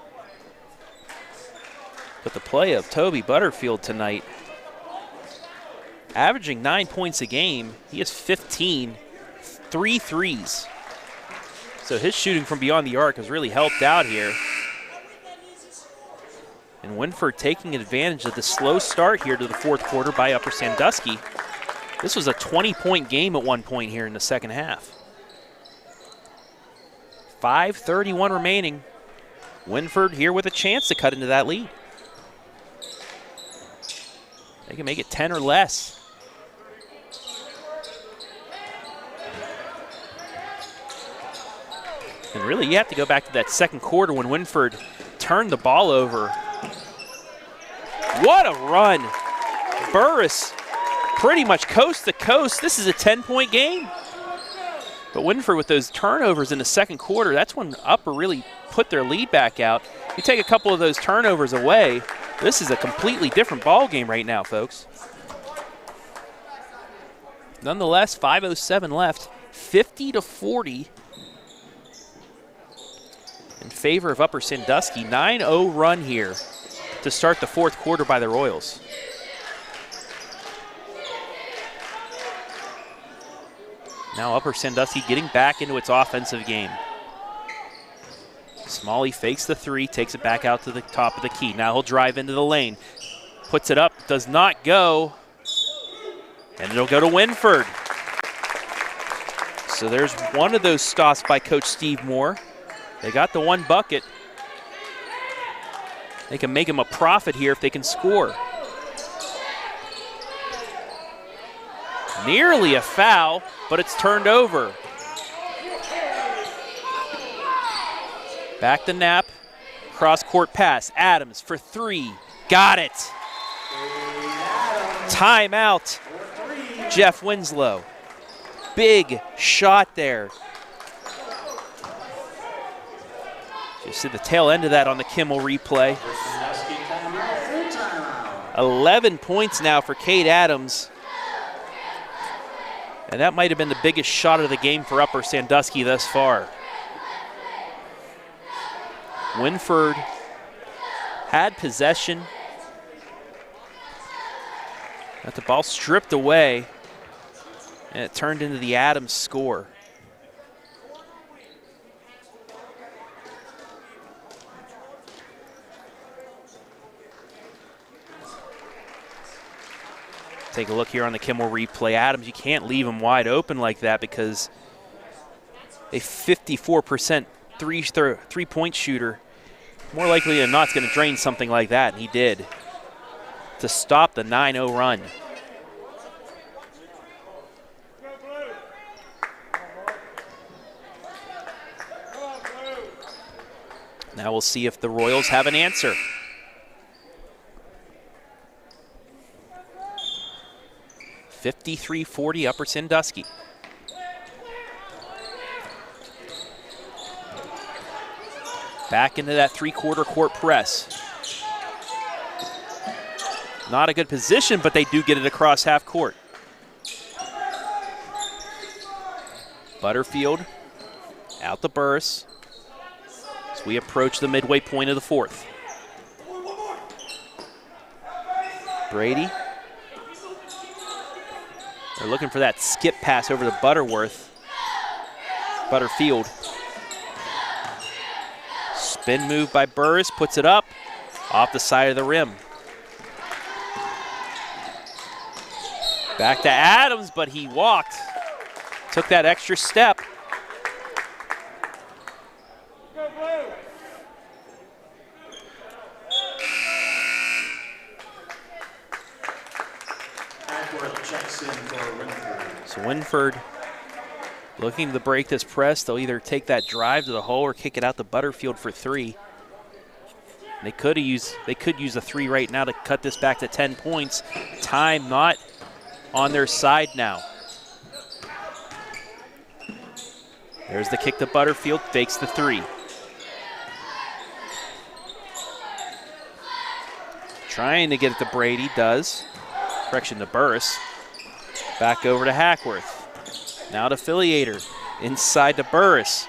but the play of Toby Butterfield tonight, averaging 9 points a game. He has 15, 3 threes. So his shooting from beyond the arc has really helped out here. And Wynford taking advantage of the slow start here to the fourth quarter by Upper Sandusky. This was a 20-point game at one point here in the second half. 5:31 remaining. Wynford here with a chance to cut into that lead. They can make it 10 or less. And really, you have to go back to that second quarter when Wynford turned the ball over. What a run. Burris pretty much coast to coast. This is a 10-point game. But Wynford with those turnovers in the second quarter, that's when Upper really put their lead back out. You take a couple of those turnovers away, this is a completely different ball game right now, folks. Nonetheless, 5:07 left, 50-40. in favor of Upper Sandusky. 9-0 run here to start the fourth quarter by the Royals. Now Upper Sandusky getting back into its offensive game. Smalley fakes the three, takes it back out to the top of the key. Now he'll drive into the lane. Puts it up, does not go. And it'll go to Wynford. So there's one of those stops by Coach Steve Moore. They got the one bucket. They can make him a profit here if they can score. Nearly a foul, but it's turned over. Back to Knapp. Cross-court pass. Adams for three. Got it. Timeout. Jeff Winslow. Big shot there. You see the tail end of that on the Kimmel replay. 11 points now for Cade Adams. And that might have been the biggest shot of the game for Upper Sandusky thus far. Wynford had possession. Got the ball stripped away, and it turned into the Adams score. Take a look here on the Kimmel replay. Adams, you can't leave him wide open like that because a 54% three-point shooter, more likely than not, is going to drain something like that, and he did, to stop the 9-0 run. Now we'll see if the Royals have an answer. (53-40) Upper Sandusky. Back into that three-quarter court press. Not a good position, but they do get it across half court. Butterfield out the Burris as we approach the midway point of the fourth. Brady. They're looking for that skip pass over to Butterfield. Spin move by Burris, puts it up off the side of the rim. Back to Adams, but he walked. Took that extra step. So Wynford looking to break this press. They'll either take that drive to the hole or kick it out to Butterfield for three. They could use a three right now to cut this back to 10 points. Time not on their side now. There's the kick to Butterfield, fakes the three. Trying to get it to Brady, does. Correction to Burris. Back over to Hackworth. Now to Filiator. Inside to Burris.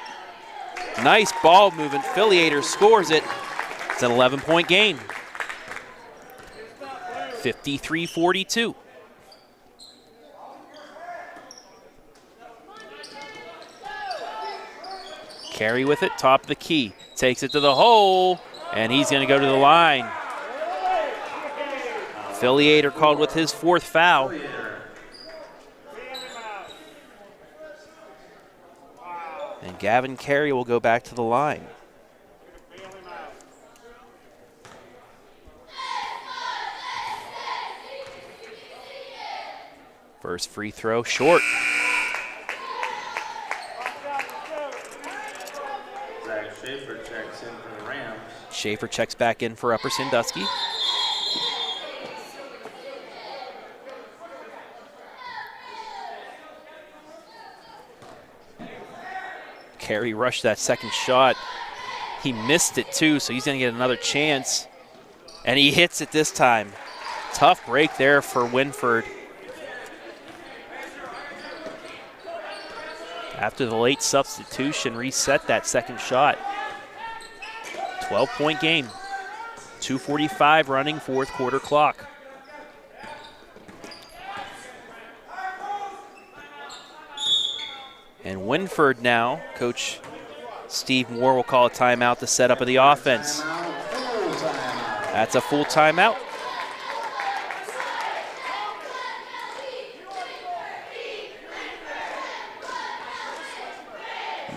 Nice ball movement. Filiator scores it. It's an 11-point game. 53-42. Carey with it, top of the key. Takes it to the hole, and he's going to go to the line. Filiator called with his fourth foul. And Gavin Carey will go back to the line. First free throw, short. Schaefer checks in for the Rams. Schaefer checks back in for Upper Sandusky. Carey rushed that second shot. He missed it too, so he's going to get another chance. And he hits it this time. Tough break there for Wynford. After the late substitution, reset that second shot. 12-point game. 2:45 running, fourth quarter clock. And Wynford now, Coach Steve Moore will call a timeout to set up of the offense. That's a full timeout.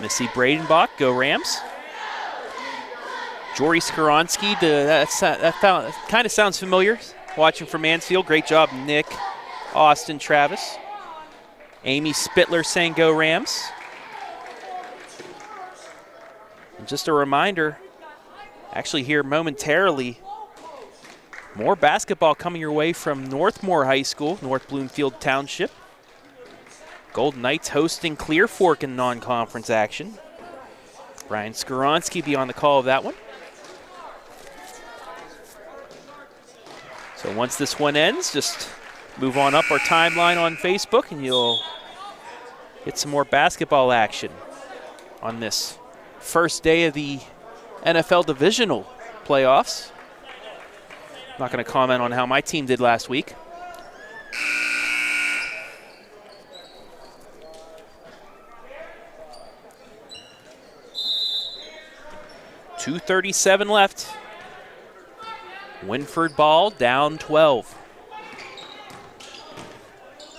Missy Bradenbach, go Rams. Jory Skoronsky, that kind of sounds familiar. Watching from Mansfield, great job, Nick, Austin, Travis. Amy Spittler saying go Rams. And just a reminder, actually here momentarily, more basketball coming your way from Northmore High School, North Bloomfield Township. Golden Knights hosting Clear Fork in non-conference action. Brian Skoronsky be on the call of that one. So once this one ends, just move on up our timeline on Facebook and you'll get some more basketball action on this first day of the NFL divisional playoffs. I'm not going to comment on how my team did last week. .237 left. Wynford ball down 12.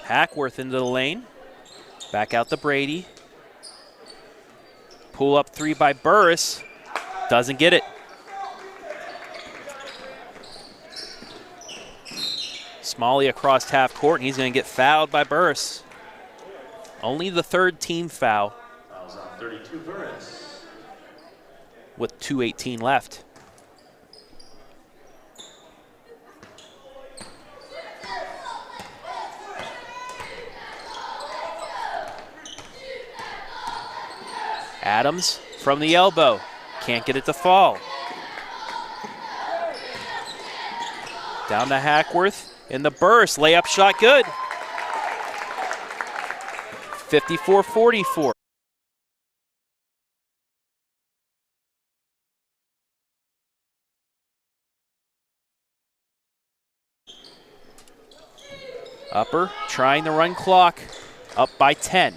Hackworth into the lane. Back out to Brady. Pull up three by Burris. Doesn't get it. Smalley across half court, and he's going to get fouled by Burris. Only the third team foul. Fouls on 32, Burris. With 2:18 left. Adams from the elbow. Can't get it to fall. Down to Hackworth in the burst. Layup shot good. 54-44. Upper trying to run clock. Up by 10.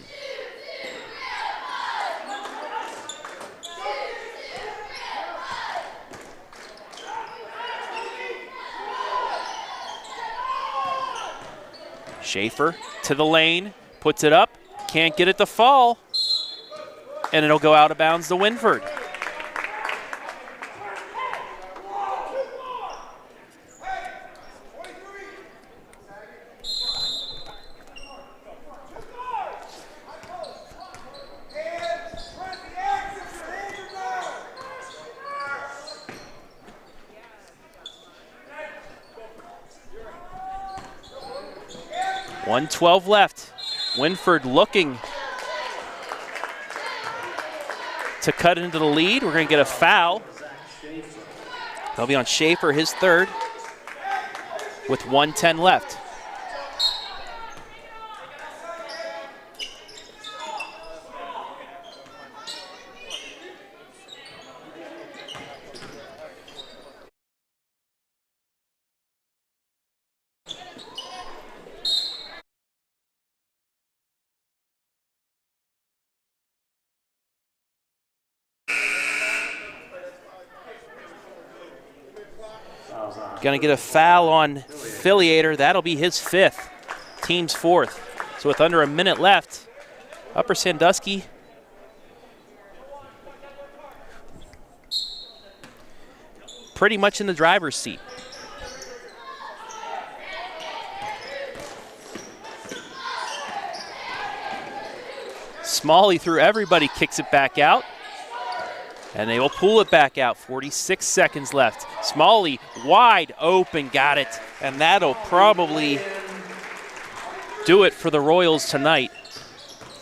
Schaefer to the lane, puts it up, can't get it to fall, and it'll go out of bounds to Wynford. .112 left. Wynford looking to cut into the lead. We're going to get a foul. That'll be on Schaefer, his third, with 1:10 left. Going to get a foul on Filiator. That'll be his fifth, team's fourth. So with under a minute left, Upper Sandusky pretty much in the driver's seat. Smalley through everybody, kicks it back out. And they will pull it back out. 46 seconds left. Smalley wide open, got it. And that'll probably do it for the Royals tonight.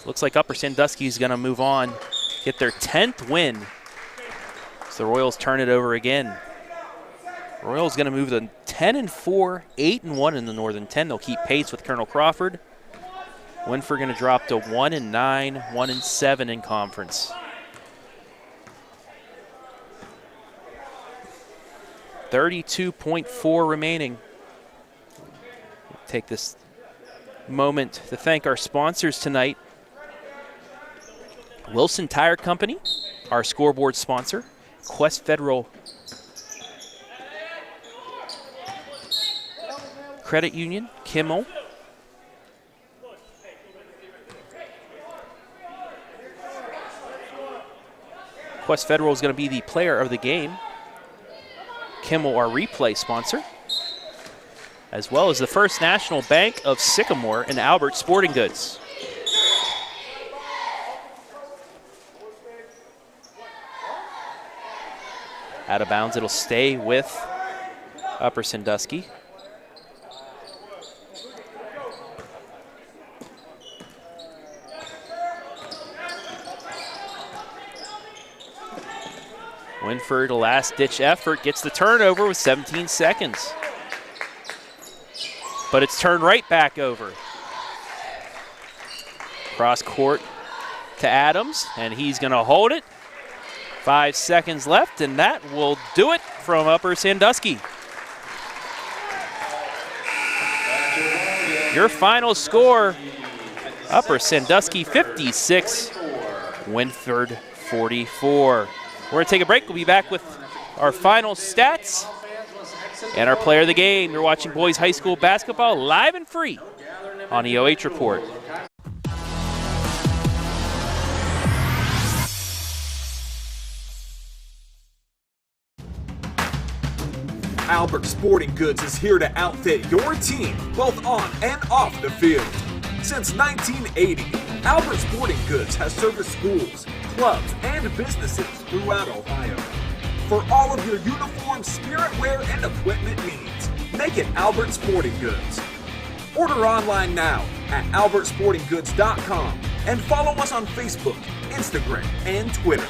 Looks like Upper Sandusky is going to move on, get their 10th win. So the Royals turn it over again. Royals going to move to 10-4, 8-1 in the Northern 10. They'll keep pace with Colonel Crawford. Wynford going to drop to 1-9, 1-7 in conference. 32.4 remaining. Take this moment to thank our sponsors tonight. Wilson Tire Company, our scoreboard sponsor. Quest Federal Credit Union, Kimmel. Quest Federal is going to be the player of the game. Kimmel, our replay sponsor, as well as the First National Bank of Sycamore and Albert Sporting Goods. Out of bounds, it'll stay with Upper Sandusky. Wynford, a last-ditch effort, gets the turnover with 17 seconds. But it's turned right back over. Cross court to Adams, and he's going to hold it. 5 seconds left, and that will do it from Upper Sandusky. Your final score, Upper Sandusky 56, Wynford 44. We're going to take a break. We'll be back with our final stats and our player of the game. You're watching boys high school basketball live and free on the OH.Report. Albert Sporting Goods is here to outfit your team, both on and off the field. Since 1980, Albert Sporting Goods has serviced schools, clubs, and businesses throughout Ohio. For all of your uniform, spirit wear, and equipment needs, make it Albert Sporting Goods. Order online now at albertsportinggoods.com and follow us on Facebook, Instagram, and Twitter.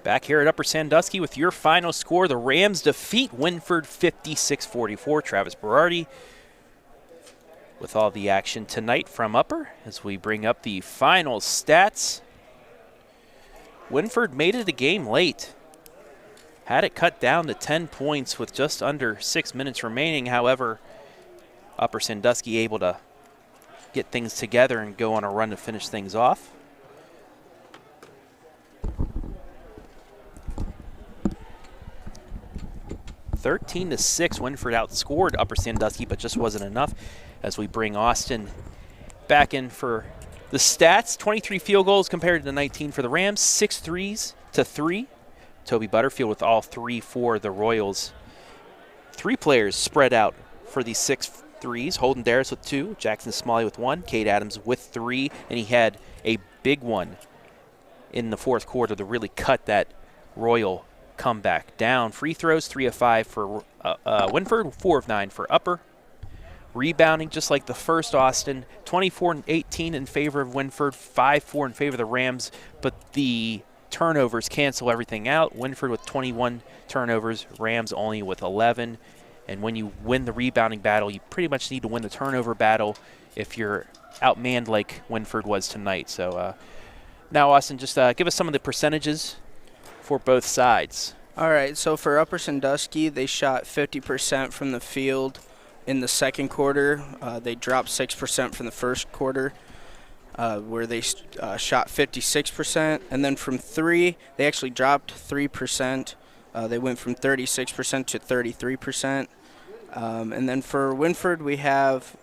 Back here at Upper Sandusky with your final score. The Rams defeat Wynford 56-44. Travis Berardi with all the action tonight from Upper as we bring up the final stats. Wynford made it a game late. Had it cut down to 10 points with just under 6 minutes remaining. However, Upper Sandusky able to get things together and go on a run to finish things off. (13-6), Wynford outscored Upper Sandusky, but just wasn't enough as we bring Austin back in for the stats. 23 field goals compared to 19 for the Rams, 6 threes to 3. Toby Butterfield with all 3 for the Royals. 3 players spread out for these 6 threes. Holden Darris with 2, Jackson Smalley with 1, Cade Adams with 3, and he had a big one in the fourth quarter to really cut that Royal comeback down. Free throws, 3 of 5 for Wynford, 4 of 9 for Upper. Rebounding, just like the first Austin, 24-18 in favor of Wynford, 5-4 in favor of the Rams, but the turnovers cancel everything out. Wynford with 21 turnovers, Rams only with 11. And when you win the rebounding battle, you pretty much need to win the turnover battle if you're outmanned like Wynford was tonight. So now, Austin, just give us some of the percentages for both sides. All right, so for Upper Sandusky, they shot 50% from the field in the second quarter. They dropped 6% from the first quarter, where they shot 56%. And then from 3, they actually dropped 3%. They went from 36% to 33%. And then for Wynford, we have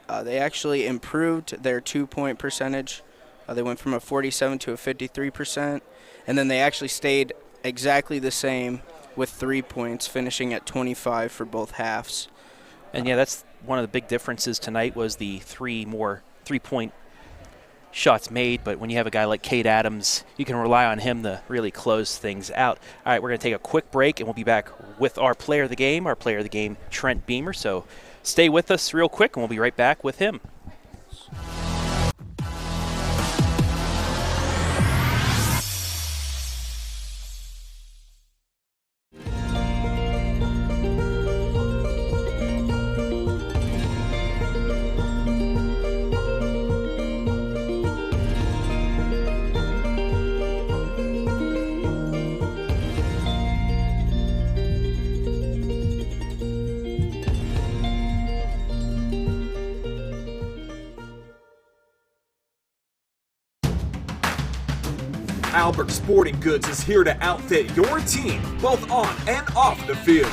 they actually improved their 2-point percentage. They went from a 47 to a 53%. And then they actually stayed exactly the same with 3 points, finishing at 25 for both halves. And yeah, that's one of the big differences tonight was the 3 more 3-point shots made. But when you have a guy like Cade Adams, you can rely on him to really close things out. All right, we're going to take a quick break, and we'll be back with our player of the game, Trent Beamer. So stay with us real quick, and we'll be right back with him. Albert Sporting Goods is here to outfit your team, both on and off the field.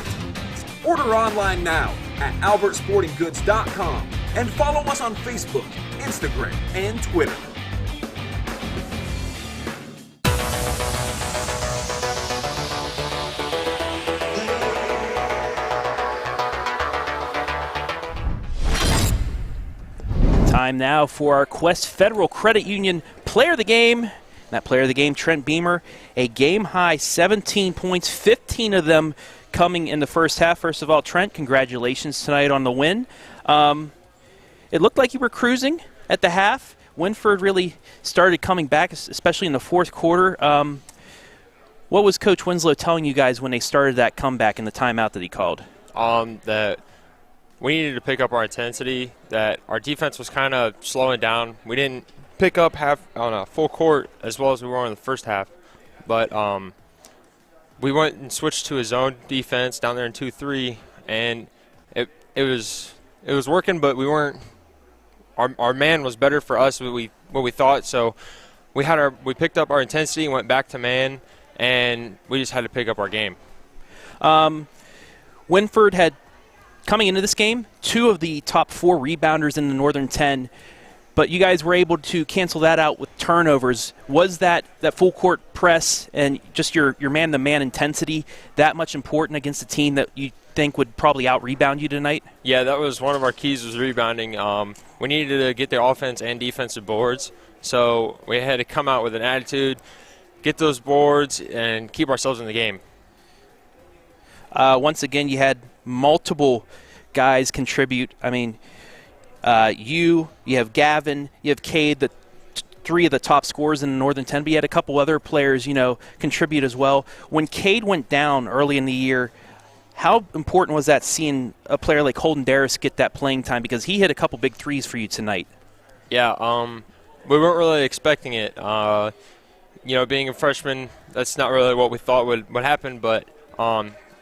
Order online now at albertsportinggoods.com and follow us on Facebook, Instagram, and Twitter. Time now for our Quest Federal Credit Union Player of the Game. That player of the game, Trent Beamer, a game-high 17 points, 15 of them coming in the first half. First of all, Trent, congratulations tonight on the win. It looked like you were cruising at the half. Wynford really started coming back, especially in the fourth quarter. What was Coach Winslow telling you guys when they started that comeback in the timeout that he called? That we needed to pick up our intensity, that our defense was kind of slowing down. We didn't pick up half on a full court as well as we were in the first half, but we went and switched to a zone defense down there in 2-3, and it was working, but we weren't. Our man was better for us what we thought, so we picked up our intensity, went back to man, and we just had to pick up our game. Wynford had, coming into this game, 2 of the top 4 rebounders in the Northern 10. But you guys were able to cancel that out with turnovers. Was that full court press and just your man-to-man intensity that much important against a team that you think would probably out-rebound you tonight? Yeah, that was one of our keys, was rebounding. We needed to get the offense and defensive boards, so we had to come out with an attitude, get those boards, and keep ourselves in the game. Once again, you had multiple guys contribute. I mean, you have Gavin, you have Cade, the 3 of the top scorers in the Northern 10, but you had a couple other players, contribute as well. When Cade went down early in the year, how important was that seeing a player like Holden Darris get that playing time? Because he hit a couple big threes for you tonight. Yeah, we weren't really expecting it. Being a freshman, that's not really what we thought would happen, but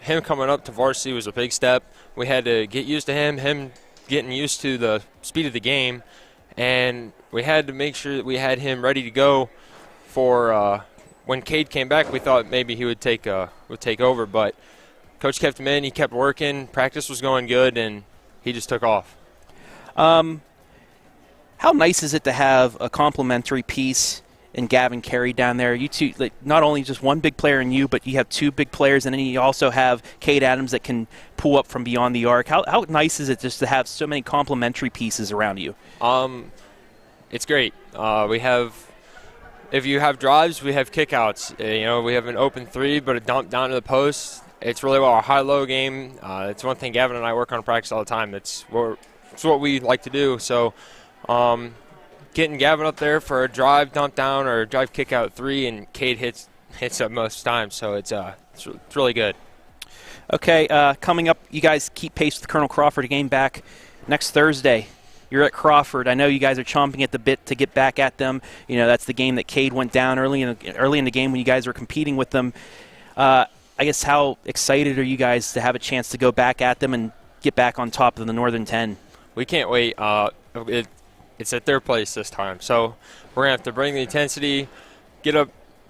him coming up to varsity was a big step. We had to get used to him getting used to the speed of the game, and we had to make sure that we had him ready to go for when Cade came back. We thought maybe he would take over, but Coach kept him in. He kept working. Practice was going good, and he just took off. How nice is it to have a complimentary piece in Gavin Carey down there? You two, not only just one big player in you, but you have 2 big players, and then you also have Cade Adams that can pull up from beyond the arc. How nice is it just to have so many complimentary pieces around you? It's great. If you have drives, we have kickouts. We have an open 3, but a dump down to the post. It's really our high-low game. It's one thing Gavin and I work on in practice all the time. It's what we like to do. So getting Gavin up there for a drive dump down or a drive kick out 3, and Cade hits up most times. So it's really good. Okay, coming up, you guys keep pace with the Colonel Crawford game back next Thursday. You're at Crawford. I know you guys are chomping at the bit to get back at them. That's the game that Cade went down early in the game when you guys were competing with them. I guess how excited are you guys to have a chance to go back at them and get back on top of the Northern 10? We can't wait. It's at their place this time. So we're going to have to bring the intensity,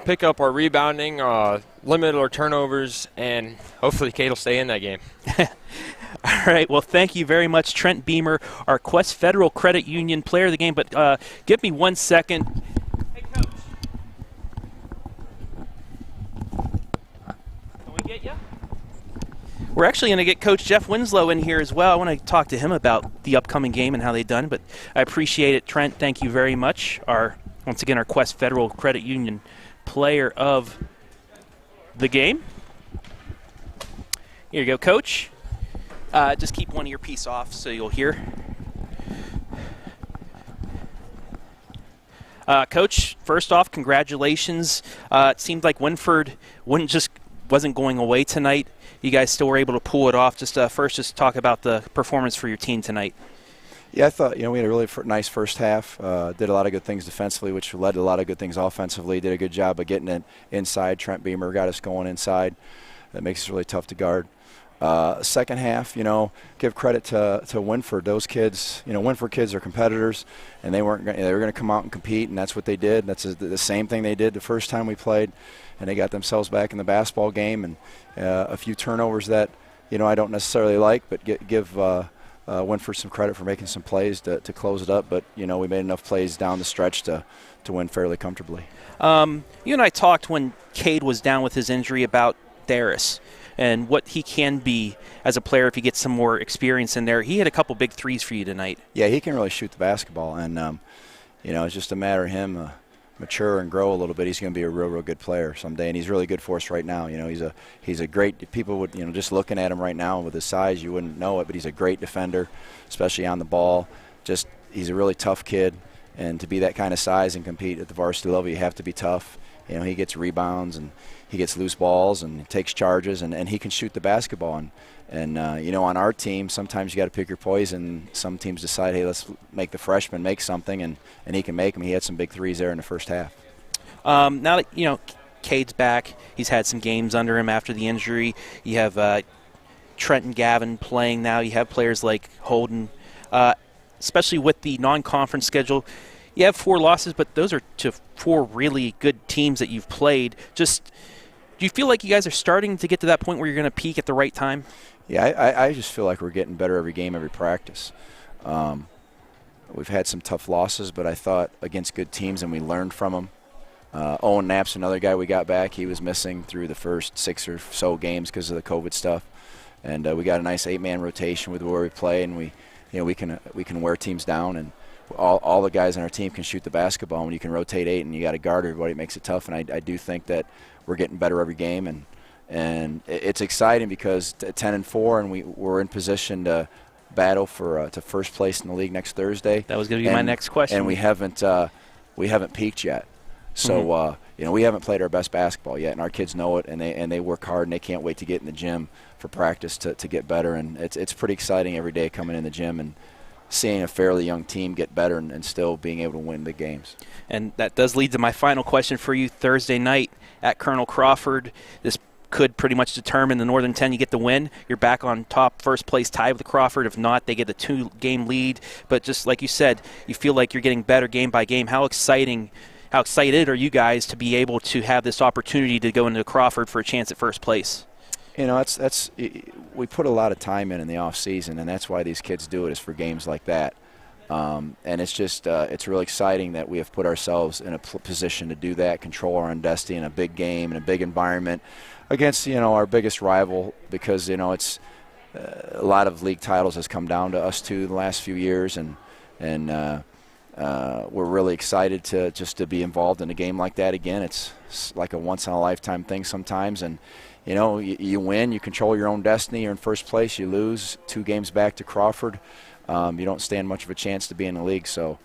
pick up our rebounding, limit our turnovers, and hopefully Cade will stay in that game. All right. Well, thank you very much, Trent Beamer, our Quest Federal Credit Union player of the game. But give me 1 second. Hey, Coach. Can we get you? We're actually going to get Coach Jeff Winslow in here as well. I want to talk to him about the upcoming game and how they've done. But I appreciate it, Trent. Thank you very much. Once again, our Quest Federal Credit Union player of the game. Here you go, Coach. Just keep one earpiece off so you'll hear. Coach, first off, congratulations. It seemed like Wynford wasn't going away tonight. You guys still were able to pull it off. Just talk about the performance for your team tonight. Yeah, I thought we had a really nice first half. Did a lot of good things defensively, which led to a lot of good things offensively. Did a good job of getting it inside. Trent Beamer got us going inside. That makes it really tough to guard. Second half, give credit to Wynford. Those kids, Wynford kids are competitors, and they were going to come out and compete, and that's what they did. That's the same thing they did the first time we played, and they got themselves back in the basketball game. And a few turnovers that I don't necessarily like, but give Wynford some credit for making some plays to close it up. But we made enough plays down the stretch to win fairly comfortably. You and I talked when Cade was down with his injury about Darris and what he can be as a player if he gets some more experience in there. He had a couple big threes for you tonight. Yeah, he can really shoot the basketball, and it's just a matter of him mature and grow a little bit. He's going to be a real good player someday, and he's really good for us right now. He's a great. People would just looking at him right now with his size, you wouldn't know it, but he's a great defender, especially on the ball. He's a really tough kid, and to be that kind of size and compete at the varsity level, you have to be tough. He gets rebounds and he gets loose balls and he takes charges, and he can shoot the basketball. And on our team, sometimes you got to pick your poison. Some teams decide, hey, let's make the freshman make something, and he can make them. He had some big threes there in the first half. Now that Cade's back, he's had some games under him after the injury. You have Trent and Gavin playing now. You have players like Holden, especially with the non-conference schedule. You have 4 losses, but those are to 4 really good teams that you've played. Do you feel like you guys are starting to get to that point where you're going to peak at the right time? Yeah, I just feel like we're getting better every game, every practice. We've had some tough losses, but I thought against good teams, and we learned from them. Owen Knapp's another guy we got back. He was missing through the first 6 or so games because of the COVID stuff. And we got a nice 8-man rotation with where we play, and we can wear teams down, and all the guys on our team can shoot the basketball. When you can rotate 8 and you got to guard everybody, it makes it tough. And I do think that we're getting better every game, and it's exciting because 10-4, and we're in position to battle for to first place in the league next Thursday. That was going to be my next question. And we haven't we haven't peaked yet. So, we haven't played our best basketball yet, and our kids know it, and they work hard, and they can't wait to get in the gym for practice to get better. And it's pretty exciting every day coming in the gym and seeing a fairly young team get better and still being able to win big games. And that does lead to my final question for you. Thursday night at Colonel Crawford, this could pretty much determine the Northern 10. You get the win, you're back on top, first place, tied with Crawford. If not, they get a 2-game lead. But just like you said, you feel like you're getting better game by game. How excited are you guys to be able to have this opportunity to go into Crawford for a chance at first place? That's we put a lot of time in the off season, and that's why these kids do it, is for games like that. And it's just it's really exciting that we have put ourselves in a position to do that, control our own destiny in a big game, in a big environment against our biggest rival, because it's a lot of league titles has come down to us two the last few years, and we're really excited to be involved in a game like that again. It's like a once in a lifetime thing sometimes, and you win, you control your own destiny, you're in first place. You lose 2 games back to Crawford, you don't stand much of a chance to be in the league. So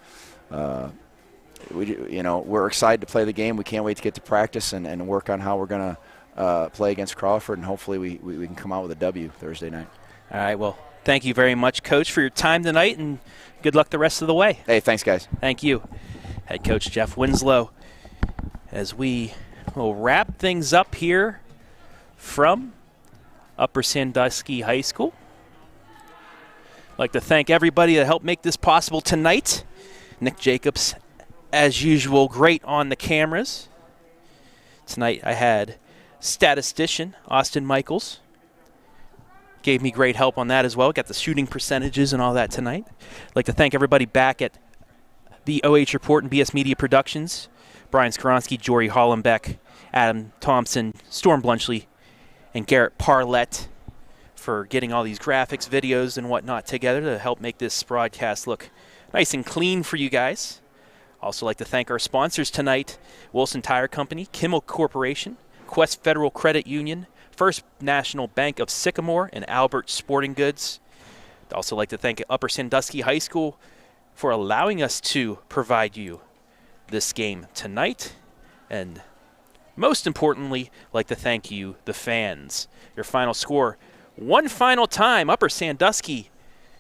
we're excited to play the game. We can't wait to get to practice and work on how we're going to play against Crawford, and hopefully we can come out with a W Thursday night. All right, well, thank you very much, Coach, for your time tonight, and good luck the rest of the way. Hey, thanks, guys. Thank you. Head Coach Jeff Winslow, as we will wrap things up here from Upper Sandusky High School. I'd like to thank everybody that helped make this possible tonight. Nick Jacobs, as usual, great on the cameras. Tonight I had statistician Austin Michaels. Gave me great help on that as well. Got the shooting percentages and all that tonight. I'd like to thank everybody back at the OH.Report and BS Media Productions. Brian Skoronsky, Jory Hollenbeck, Adam Thompson, Storm Blunchley, and Garrett Parlett for getting all these graphics, videos, and whatnot together to help make this broadcast look nice and clean for you guys. Also like to thank our sponsors tonight, Wilson Tire Company, Kimmel Corporation, Quest Federal Credit Union, First National Bank of Sycamore, and Albert Sporting Goods. I'd also like to thank Upper Sandusky High School for allowing us to provide you this game tonight. And most importantly, I'd like to thank you, the fans. Your final score, one final time, Upper Sandusky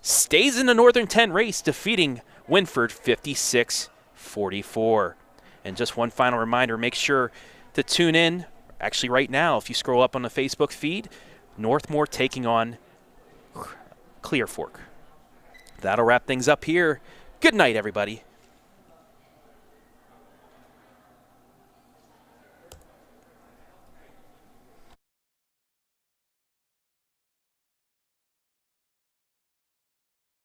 stays in the Northern 10 race, defeating Wynford 56-44. And just one final reminder, make sure to tune in, actually right now, if you scroll up on the Facebook feed, Northmore taking on Clear Fork. That'll wrap things up here. Good night, everybody.